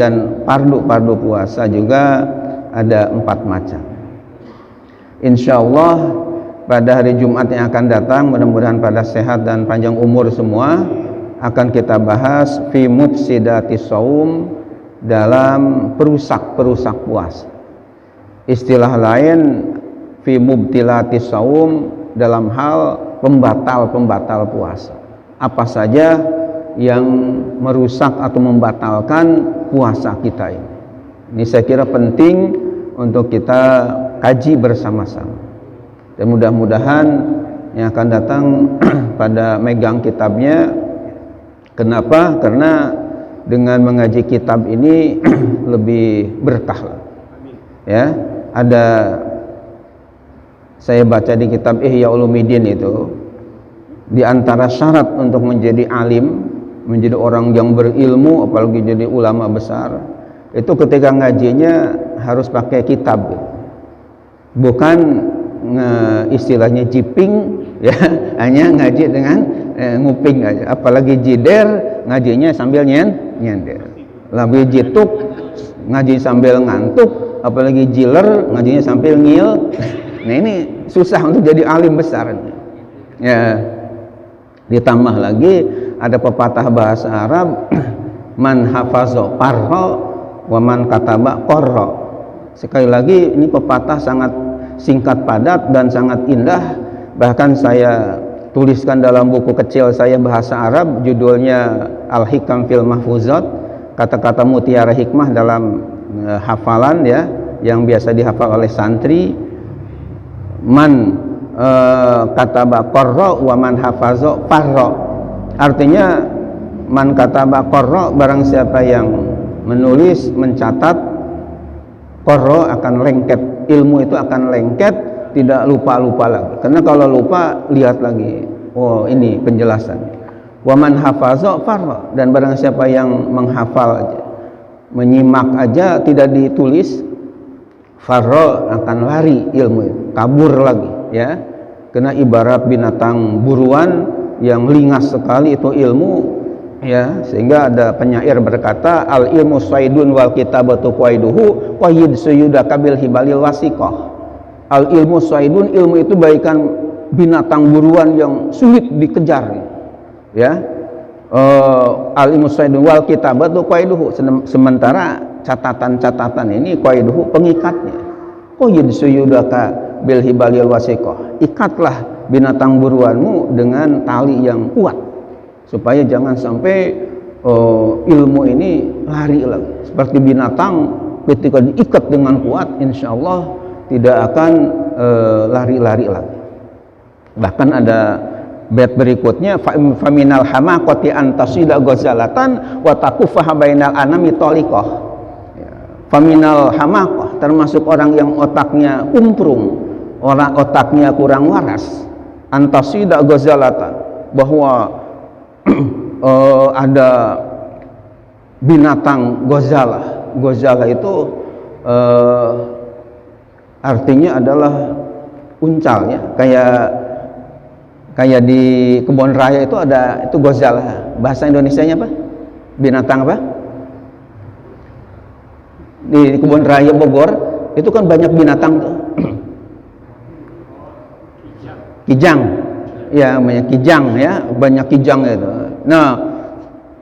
dan fardu puasa juga ada 4 macam. Insyaallah pada hari Jumat yang akan datang, mudah-mudahan pada sehat dan panjang umur semua, akan kita bahas fi mufsidatis shaum, dalam perusak puasa. Istilah lain fi mubtilatis shaum, dalam hal pembatal puasa. Apa saja yang merusak atau membatalkan puasa kita ini. Ini saya kira penting untuk kita kaji bersama-sama. Dan mudah-mudahan yang akan datang pada megang kitabnya. Kenapa? Karena dengan mengaji kitab ini lebih berkah. Ya, ada saya baca di kitab Ihya Ulumuddin itu, di antara syarat untuk menjadi alim, menjadi orang yang berilmu, apalagi jadi ulama besar, itu ketika ngajinya harus pakai kitab. Bukan istilahnya jiping, ya, hanya ngaji dengan nguping aja. Apalagi jider, ngajinya sambil nyender. Lebih jituk, ngaji sambil ngantuk. Apalagi jiler, ngajinya sambil ngil. Nah, ini susah untuk jadi alim besar. Ya, ditambah lagi ada pepatah bahasa Arab, man hafazo parho wa man kataba qorro. Sekali lagi, ini pepatah sangat singkat padat dan sangat indah. Bahkan saya tuliskan dalam buku kecil saya bahasa Arab, judulnya Al-Hikam fil Mahfuzat, kata-kata mutiara hikmah dalam hafalan, ya, yang biasa dihafal oleh santri. Man kataba qarra wa man hafaza farra. Artinya man kataba qarra, barang siapa yang menulis, mencatat, qarra akan lengket, ilmu itu akan lengket, tidak lupa-lupa lagi. Karena kalau lupa, lihat lagi, oh ini penjelasan. Wa man hafaza farra, dan barang siapa yang menghafal aja, menyimak aja, tidak ditulis, farra akan lari ilmu itu, kabur lagi, ya. Karena ibarat binatang buruan yang lingas sekali itu ilmu, ya, sehingga ada penyair berkata, al ilmu saidun wal kitabatu qaiduhu qayyid suyudaka bil hibalil wasiqah. Al ilmu saidun, ilmu itu bagaikan binatang buruan yang sulit dikejar, ya. Al ilmu saidun wal kitabatu qaiduhu, sementara catatan-catatan ini qaiduhu, pengikatnya. Qayyid suyudaka bil hibalil wasiqah, ikatlah binatang buruanmu dengan tali yang kuat, supaya jangan sampai ilmu ini lari lagi. Seperti binatang ketika diikat dengan kuat, insya Allah tidak akan lari-lari lagi. Bahkan ada bait berikutnya faminal hamaqati antasida ghazalatan wa takufaha bainal anami taliqah. Faminal hamaqah, termasuk orang yang otaknya umprung, orang otaknya kurang waras, antasida ghazalatan, bahwa ada binatang ghazalah. Ghazalah itu artinya adalah uncal ya, kayak di kebun raya itu ada itu ghazalah. Bahasa Indonesianya apa? Binatang apa? Di kebun raya Bogor itu kan banyak binatang tuh. Kijang. Ya, banyak kijang ya, banyak kijang itu. Nah,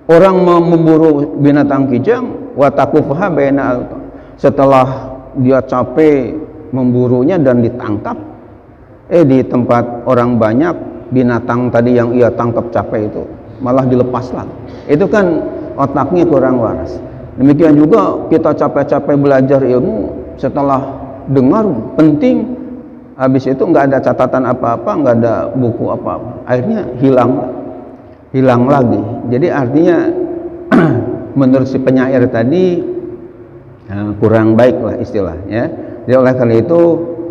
orang memburu binatang kijang wa takufaha baina, setelah dia capek memburunya dan ditangkap, di tempat orang banyak, binatang tadi yang ia tangkap capek itu malah dilepas lah. Itu kan otaknya kurang waras. Demikian juga kita capek-capek belajar ilmu, setelah dengar penting, habis itu nggak ada catatan apa-apa, nggak ada buku apa-apa, akhirnya hilang lagi. Jadi artinya menurut si penyair tadi kurang baik lah istilahnya. Jadi oleh karena itu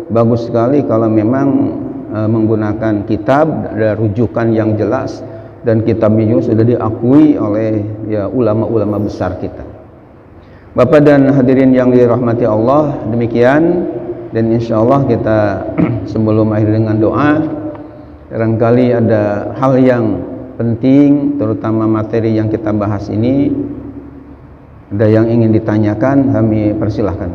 bagus sekali kalau memang menggunakan kitab, ada rujukan yang jelas, dan kitabnya juga sudah diakui oleh ya ulama-ulama besar kita. Bapak dan hadirin yang dirahmati Allah, demikian, dan insya Allah kita sebelum akhir dengan doa, barangkali ada hal yang penting, terutama materi yang kita bahas ini, ada yang ingin ditanyakan, kami persilahkan.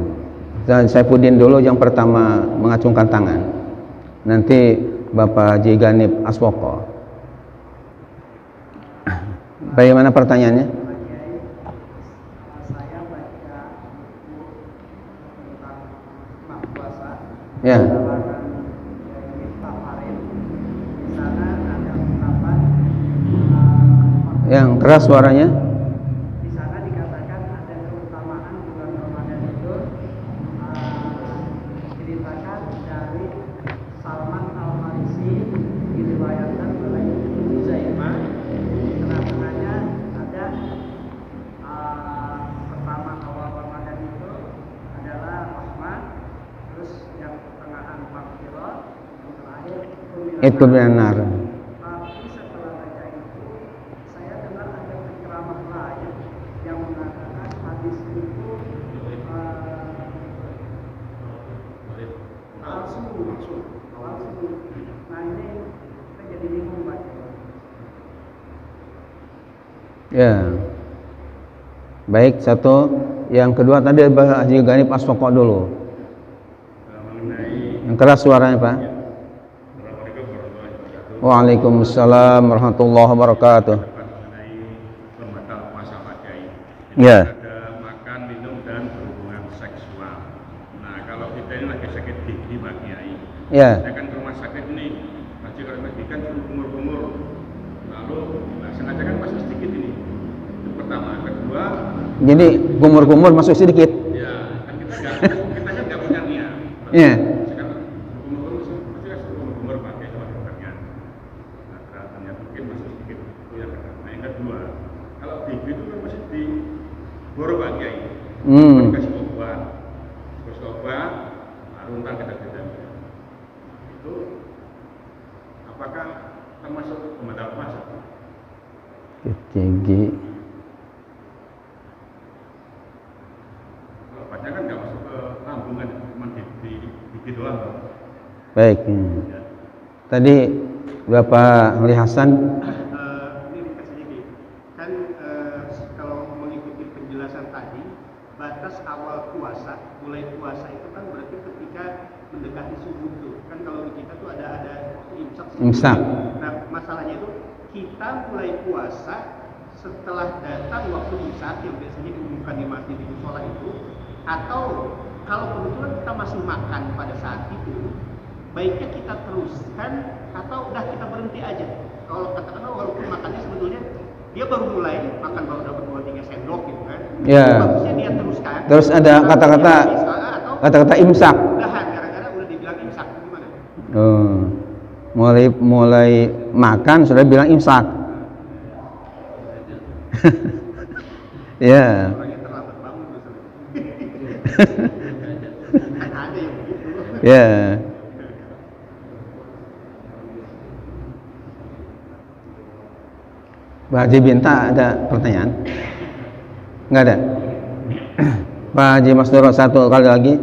Dan Saifuddin dulu yang pertama mengacungkan tangan, nanti Bapak Haji Ganip Aswoko. Bagaimana pertanyaannya? Ya. Yang keras suaranya. Di sana dikatakan ada keutamaan bulan Ramadan itu, diceritakan dari Salman Al-Farisi, diriwayatkan oleh Zaimah. Tengah-tengahnya ada pertama awal Ramadan itu adalah rahmat, terus yang pertengahan maghfirah, yang terakhir Itu benar. Tapi setelah baca itu, saya dengar ada penceramah lain yang mengatakan hadis itu palsu. Nah ini kita jadi bingung baca. Ya. Baik, satu. Yang kedua tadi Bapak Haji Ganip Aswoko dulu. Yang keras suaranya, Pak. Waalaikumsalam warahmatullahi wabarakatuh. Mengenai pembatal puasa Pak Kiai. Ya. Ada makan, minum, dan berhubungan seksual. Nah, kalau kita ini lagi sakit gigi Pak Kiai, Ya. saya kan ke rumah sakit nih, pasti kalau gigi kan kumur-kumur. Lalu, sengaja kan masuk sedikit ini. Itu pertama. Kedua, Jadi kumur-kumur masuk sedikit. ya kan kita kan nggak punya niat. Ya. Sekarang kumur-kumur pasti kan kumur-kumur pakai sama dokternya. Nah, ternyata mungkin masuk sedikit itu yang pertama. Nah, yang kedua, kalau gigi itu kan masih di borok Pak Kiai. Dikasih obat, terus obat, baru ntar kita itu apakah termasuk pembatal puasa? Gigi. Kalau obatnya kan nggak masuk ke lambung kan, cuma di gigi doang. Baik. Ya. Tadi Bapak Ali Hasan. Ini dikasih gini, kan kalau mengikuti penjelasan tadi, batas awal puasa, mulai puasa itu kan berarti ketika mendekati subuh tuh. Kan kalau di kita tuh ada imsak. Imsak. Nah, masalahnya itu kita mulai puasa setelah datang waktu imsak yang biasanya diumumkan di masjid di musola itu, atau kalau kebetulan kita masih makan pada saat itu, baiknya kita teruskan atau udah kita berhenti aja. Kalau katakanlah walaupun makannya sebetulnya dia baru mulai makan, baru dapat 2-3 sendok gitu kan. Ya. Bagusnya dia teruskan. Terus ada kata-kata imsak. Udahan gara-gara udah dibilang imsak, gimana? mulai makan sudah bilang imsak. Ya. Orangnya terlambat bangun tuh. Kan ada yang begitu. Ya. Pak Haji Binta ada pertanyaan? Enggak ada? Pak Haji Mas Doro satu kali lagi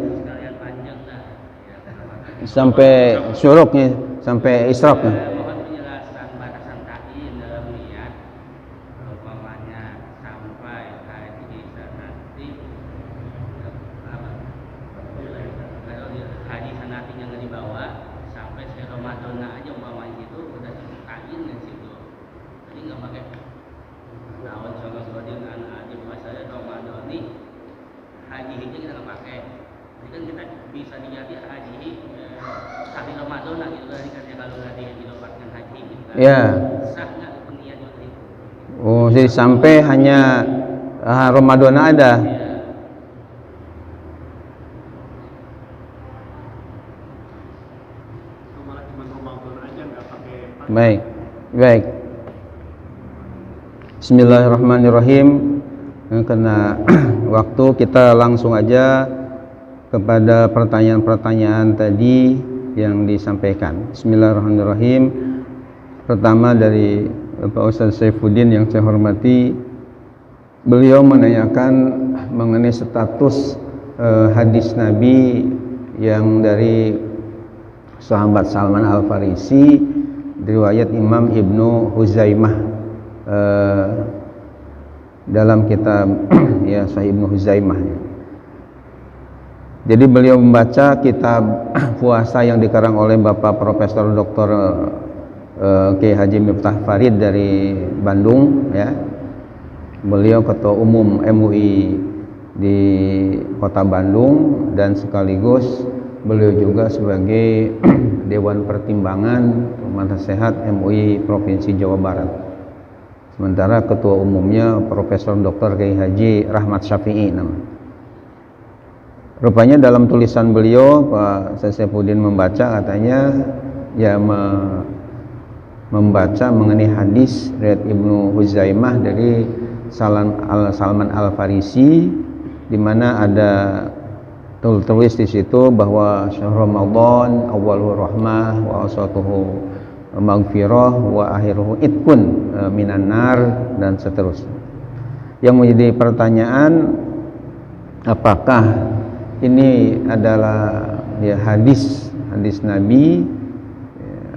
sampai syuruknya, sampai isyraqnya. Mohon penjelasan batasan ta'yin dalam niat, umpamanya sampai haji sanati, kalau haji sanatinya nggak dibawa sampai si Ramadan aja umpamanya itu udah cukup ta'yin di situ. Jadi nggak pakai tahun Ramadan haji puasa Ramadan nih haji kita nggak pakai. Jadi kan kita bisa dilihat haji hari Ramadan gitu kan kalau nggak dilopatkan haji gitu kan. Ya. Sah nggak peniat itu? Oh, jadi sampai hanya Ramadan ada. Malah cuma Ramadan aja nggak pakai. Baik. Baik. Bismillahirrahmanirrahim. Karena waktu, kita langsung aja kepada pertanyaan-pertanyaan tadi yang disampaikan. Bismillahirrahmanirrahim. Pertama dari Bapak Ustaz Saifuddin yang saya hormati, beliau menanyakan mengenai status hadis Nabi yang dari sahabat Salman Al-Farisi, riwayat Imam Ibnu Huzaimah dalam kitab ya Sahih Ibnu Huzaimah. Jadi beliau membaca kitab puasa yang dikarang oleh Bapak Profesor Dr. Kiai Haji Miftah Farid dari Bandung ya. Beliau ketua umum MUI di Kota Bandung dan sekaligus beliau juga sebagai Dewan Pertimbangan Penasehat MUI Provinsi Jawa Barat. Sementara ketua umumnya Profesor Dr. Kiai Haji Rahmat Syafi'i namanya. Rupanya dalam tulisan beliau Pak Saifuddin membaca, katanya ya membaca mengenai hadis riwayat Ibnu Huzaimah dari Salman Al-Farisi, di mana ada tertulis di situ bahwa syahrul Ramadan awwaluhu rahmah wa awsatuhu maghfirah wa akhiruhu itqun minan nar dan seterusnya. Yang menjadi pertanyaan, apakah ini adalah ya hadis Nabi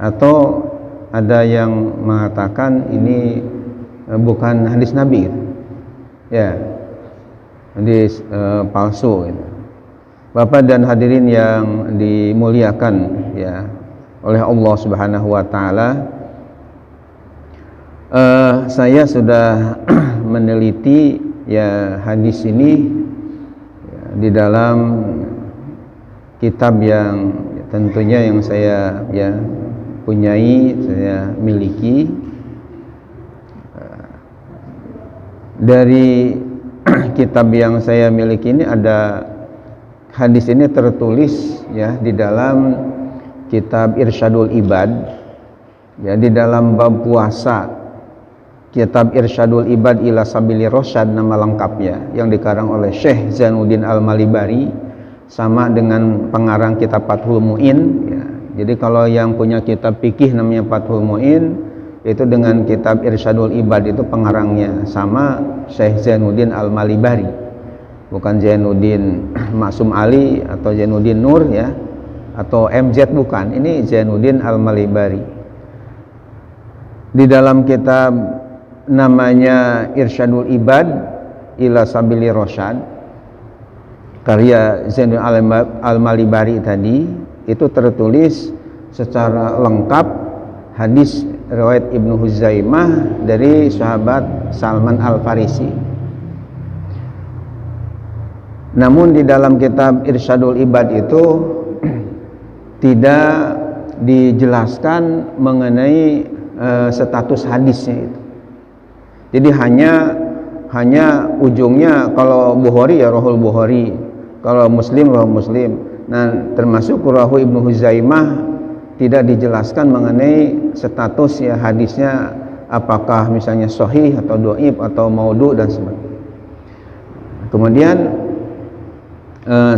atau ada yang mengatakan ini bukan hadis Nabi gitu. Ya, hadis palsu gitu. Bapak dan hadirin yang dimuliakan ya oleh Allah Subhanahu wa taala, saya sudah meneliti ya hadis ini ya, di dalam kitab yang tentunya yang saya ya punyai, saya miliki. Dari kitab yang saya miliki ini ada hadis ini tertulis ya di dalam kitab Irsyadul Ibad ya, di dalam bab puasa, kitab Irsyadul Ibad ila Sabili Rosyad nama lengkapnya, yang dikarang oleh Syekh Zainuddin Al-Malibari, sama dengan pengarang kitab Fathul Mu'in ya. Jadi kalau yang punya kitab fikih namanya Fathul Mu'in, itu dengan kitab Irsyadul Ibad itu pengarangnya sama Syekh Zainuddin Al-Malibari, bukan Zainuddin Maksum Ali atau Zainuddin Nur ya, atau MZ, bukan. Ini Zainuddin Al-Malibari. Di dalam kitab namanya Irsyadul Ibad ila Sabili Rosyad, karya Zainuddin Al-Malibari tadi, itu tertulis secara lengkap hadis riwayat Ibnu Huzaimah dari sahabat Salman Al-Farisi. Namun di dalam kitab Irsyadul Ibad itu tidak dijelaskan mengenai status hadisnya itu. Jadi hanya ujungnya, kalau Bukhari ya Rahul Bukhari, kalau Muslim Rahul Muslim. Nah, termasuk Rahu Ibnu Huzaimah tidak dijelaskan mengenai status ya hadisnya, apakah misalnya sahih atau dhaif atau maudhu dan sebagainya. Kemudian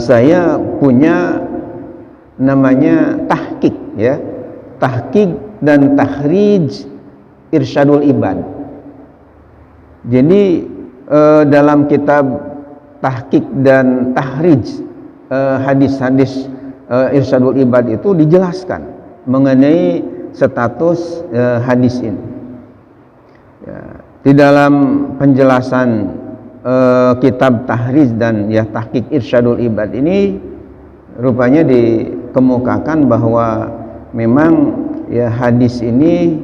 saya punya namanya tahqiq ya, tahqiq dan takhrij Irsyadul Ibad. Jadi dalam kitab tahqiq dan takhrij hadis-hadis Irsyadul Ibad itu dijelaskan mengenai status hadis ini. Ya, di dalam penjelasan kitab tahrij dan ya tahqiq Irsyadul Ibad ini rupanya dikemukakan bahwa memang ya hadis ini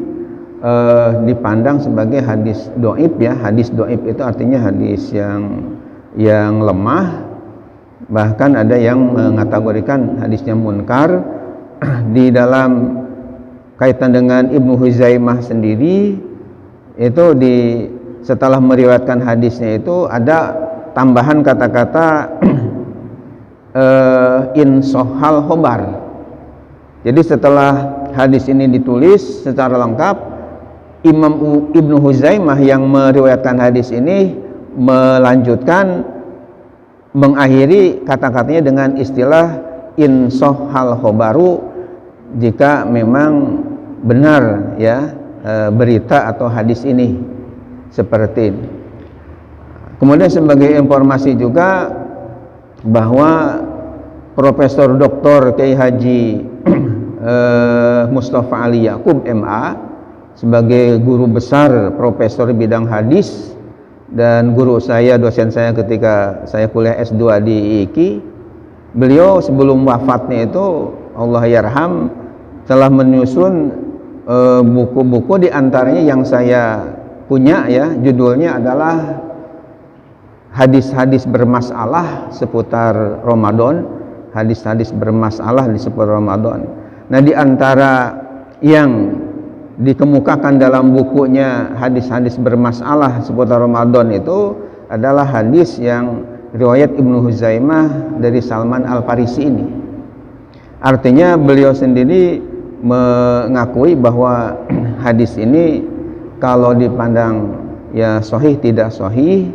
dipandang sebagai hadis dhaif ya. Hadis dhaif itu artinya hadis yang lemah, bahkan ada yang mengategorikan hadisnya munkar. Di dalam kaitan dengan Ibnu Huzaimah sendiri itu setelah meriwayatkan hadisnya itu ada tambahan kata-kata in sohal khobar. Jadi setelah hadis ini ditulis secara lengkap, Imam Ibnu Huzaimah yang meriwayatkan hadis ini melanjutkan, mengakhiri kata-katanya dengan istilah in sohal khobaru, jika memang benar ya berita atau hadis ini seperti ini. Kemudian sebagai informasi juga bahwa Profesor Dr. Kiai Haji Mustafa Ali Yakub MA sebagai guru besar profesor bidang hadis dan guru saya, dosen saya ketika saya kuliah S2 di IIKI, beliau sebelum wafatnya itu Allah yarham telah menyusun buku-buku, di antaranya yang saya punya ya, judulnya adalah hadis-hadis bermasalah seputar Ramadan, hadis-hadis bermasalah di seputar Ramadan. Nah, di antara yang dikemukakan dalam bukunya hadis-hadis bermasalah seputar Ramadan itu adalah hadis yang riwayat Ibnu Huzaimah dari Salman Al-Farisi ini. Artinya beliau sendiri mengakui bahwa hadis ini kalau dipandang ya sahih tidak sahih,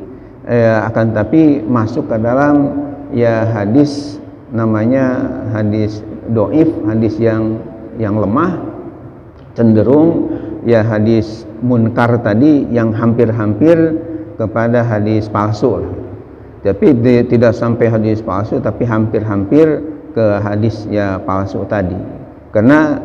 akan tapi masuk ke dalam ya hadis namanya hadis dhaif, hadis yang lemah, cenderung ya hadis munkar tadi yang hampir-hampir kepada hadis palsu. Tapi tidak sampai hadis palsu, tapi hampir-hampir ke hadis ya palsu tadi. Karena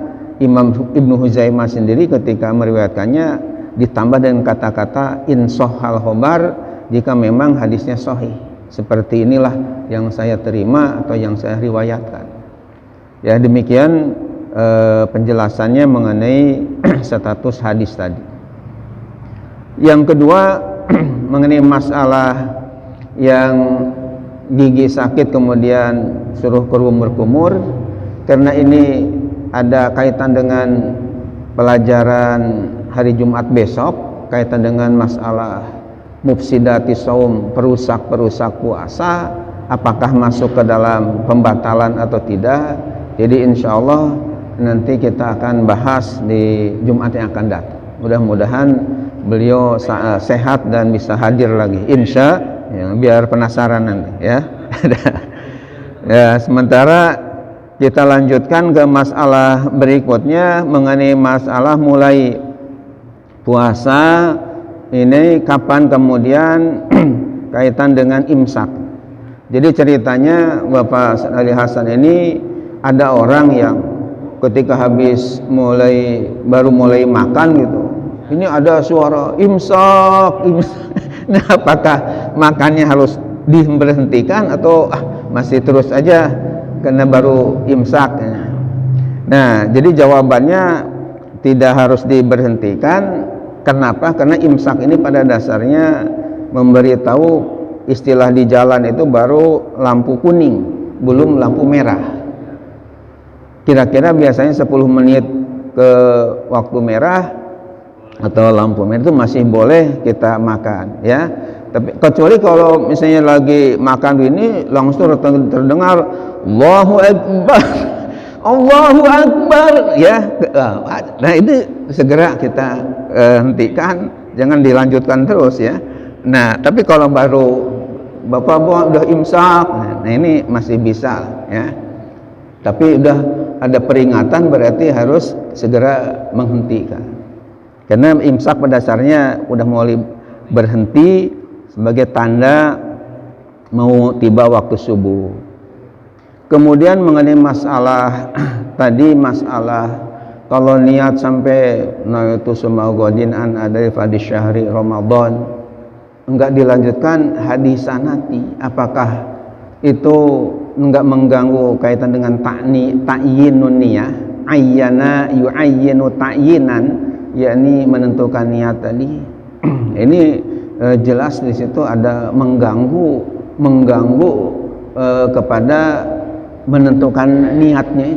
Imam Ibnu Huzaimah sendiri ketika meriwayatkannya ditambah dengan kata-kata in sohal khobar, jika memang hadisnya sahih. Seperti inilah yang saya terima atau yang saya riwayatkan. Ya, demikian penjelasannya mengenai status hadis tadi. Yang kedua mengenai masalah yang gigi sakit kemudian suruh berkumur, karena ini ada kaitan dengan pelajaran hari Jumat besok, kaitan dengan masalah mufsidati saum, perusak-perusak puasa, apakah masuk ke dalam pembatalan atau tidak. Jadi insya Allah nanti kita akan bahas di Jumat yang akan datang. Mudah-mudahan beliau sehat dan bisa hadir lagi, insya ya, biar penasaran nanti ya. Ya, sementara kita lanjutkan ke masalah berikutnya mengenai masalah mulai puasa ini kapan, kemudian kaitan dengan imsak. Jadi ceritanya Bapak Ali Hasan ini ada orang yang ketika habis baru mulai makan gitu, ini ada suara imsak. Nah, apakah makannya harus diberhentikan atau masih terus aja karena baru imsak? Nah, jadi jawabannya tidak harus diberhentikan. Kenapa? Karena imsak ini pada dasarnya memberitahu istilah di jalan itu baru lampu kuning, belum lampu merah. Kira-kira biasanya 10 menit ke waktu merah atau lampu merah itu masih boleh kita makan ya. Tapi kecuali kalau misalnya lagi makan ini langsung terdengar Allahu Akbar, Allahu Akbar, ya. Nah itu segera kita hentikan, jangan dilanjutkan terus ya. Nah tapi kalau baru bapak udah imsak, nah ini masih bisa ya. Tapi udah ada peringatan berarti harus segera menghentikan. Karena imsak pada dasarnya udah mulai berhenti sebagai tanda mau tiba waktu subuh. Kemudian mengenai masalah tadi, masalah kalau niat sampai nawaitu summa ghadin an adai fadi syahri Ramadan enggak dilanjutkan hadis sanati, apakah itu enggak mengganggu kaitan dengan ta'yinun niyah, ayyana yu'ayyinu ta'yinan, yakni menentukan niat tadi. Ini jelas di situ ada mengganggu kepada menentukan niatnya.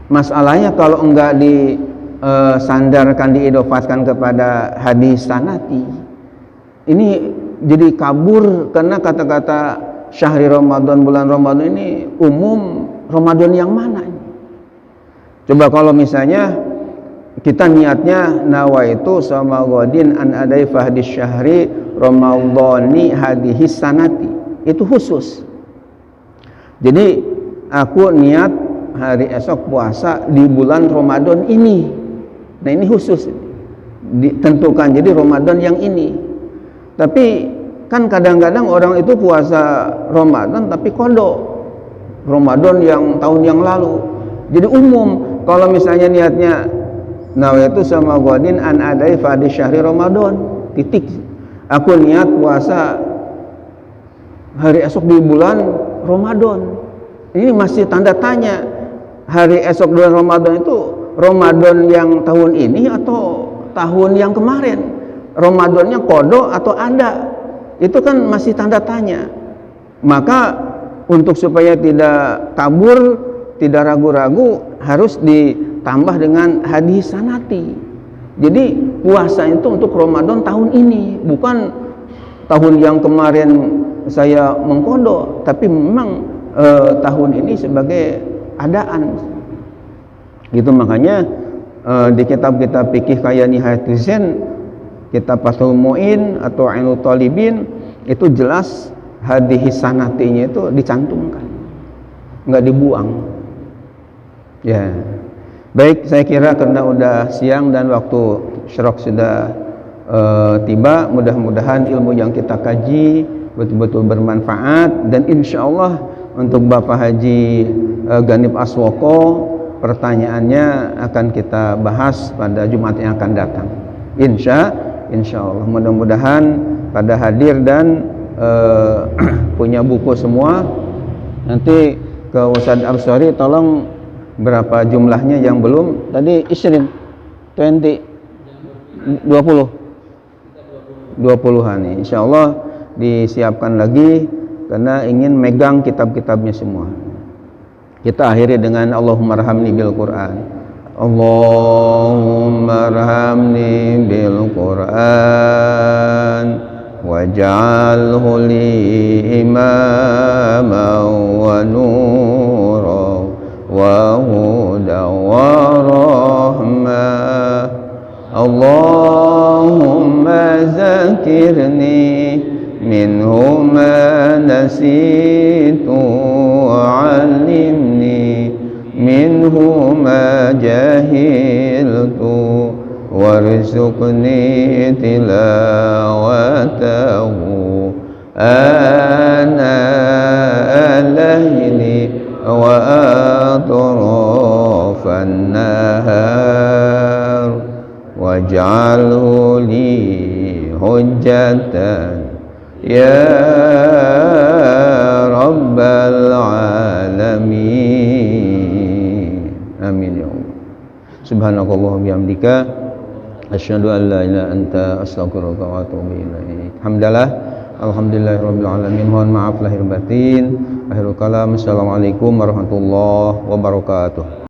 Masalahnya kalau enggak disandarkan, diidofatkan kepada hadis sanati, ini jadi kabur, karena kata-kata syahri Ramadan, bulan Ramadan ini umum. Ramadan yang mana? Coba kalau misalnya kita niatnya nawaitu sama godin an adai fahdis syahri Ramadhani hadihis sanati, itu khusus. Jadi aku niat hari esok puasa di bulan Ramadan ini. Nah ini khusus ditentukan, jadi Ramadan yang ini. Tapi kan kadang-kadang orang itu puasa Ramadan tapi kodok Ramadan yang tahun yang lalu. Jadi umum. Kalau misalnya niatnya nawaitu sama godin an adai fadi syahri Ramadan, titik. Aku niat puasa hari esok di bulan Ramadan. Ini masih tanda tanya. Hari esok bulan Ramadan itu Ramadan yang tahun ini atau tahun yang kemarin? Ramadannya kodok atau ada? Itu kan masih tanda tanya. Maka untuk supaya tidak kabur, tidak ragu-ragu, harus ditambah dengan hadis sanati. Jadi puasa itu untuk Ramadan tahun ini, bukan tahun yang kemarin saya mengkodok, tapi memang tahun ini sebagai adaan. Gitu, makanya di kitab-kitab fikih kayak Nihayatul Zen, kitab Fathul Mu'in atau Ainul Talibin, itu jelas hadis sanatinya itu dicantumkan, nggak dibuang. Ya, baik, saya kira karena udah siang dan waktu syarok sudah tiba, mudah-mudahan ilmu yang kita kaji betul-betul bermanfaat. Dan insya Allah untuk Bapak Haji Ganip Aswoko, pertanyaannya akan kita bahas pada Jumat yang akan datang. Insya Allah, mudah-mudahan pada hadir dan punya buku semua. Nanti ke Ustadz Absari, tolong berapa jumlahnya yang belum tadi? 20 20-an nih, insya Allah disiapkan lagi karena ingin megang kitab-kitabnya semua. Kita akhiri dengan Allahumma arhamni bil Quran. Allahumma arhamni bil Quran waj'alhu li imaman wa nuran wa hudan wa rahmah. Allahumma zakirni minhu ma nasitu wa'allimni minhu ma jahiltu warzuqni tilawatahu ana al-layli wa atrafan nahar waj'alhu li hujjatan ya rabbal alamin. Amin ya Allah. Subhanakallah bihamdika asyhadu an la ilaha anta astaghfiruka wa atubu ilaik. Alhamdulillahirabbil alamin. Mohon maaf lahir batin. Akhirul kalam. Assalamualaikum warahmatullahi wabarakatuh.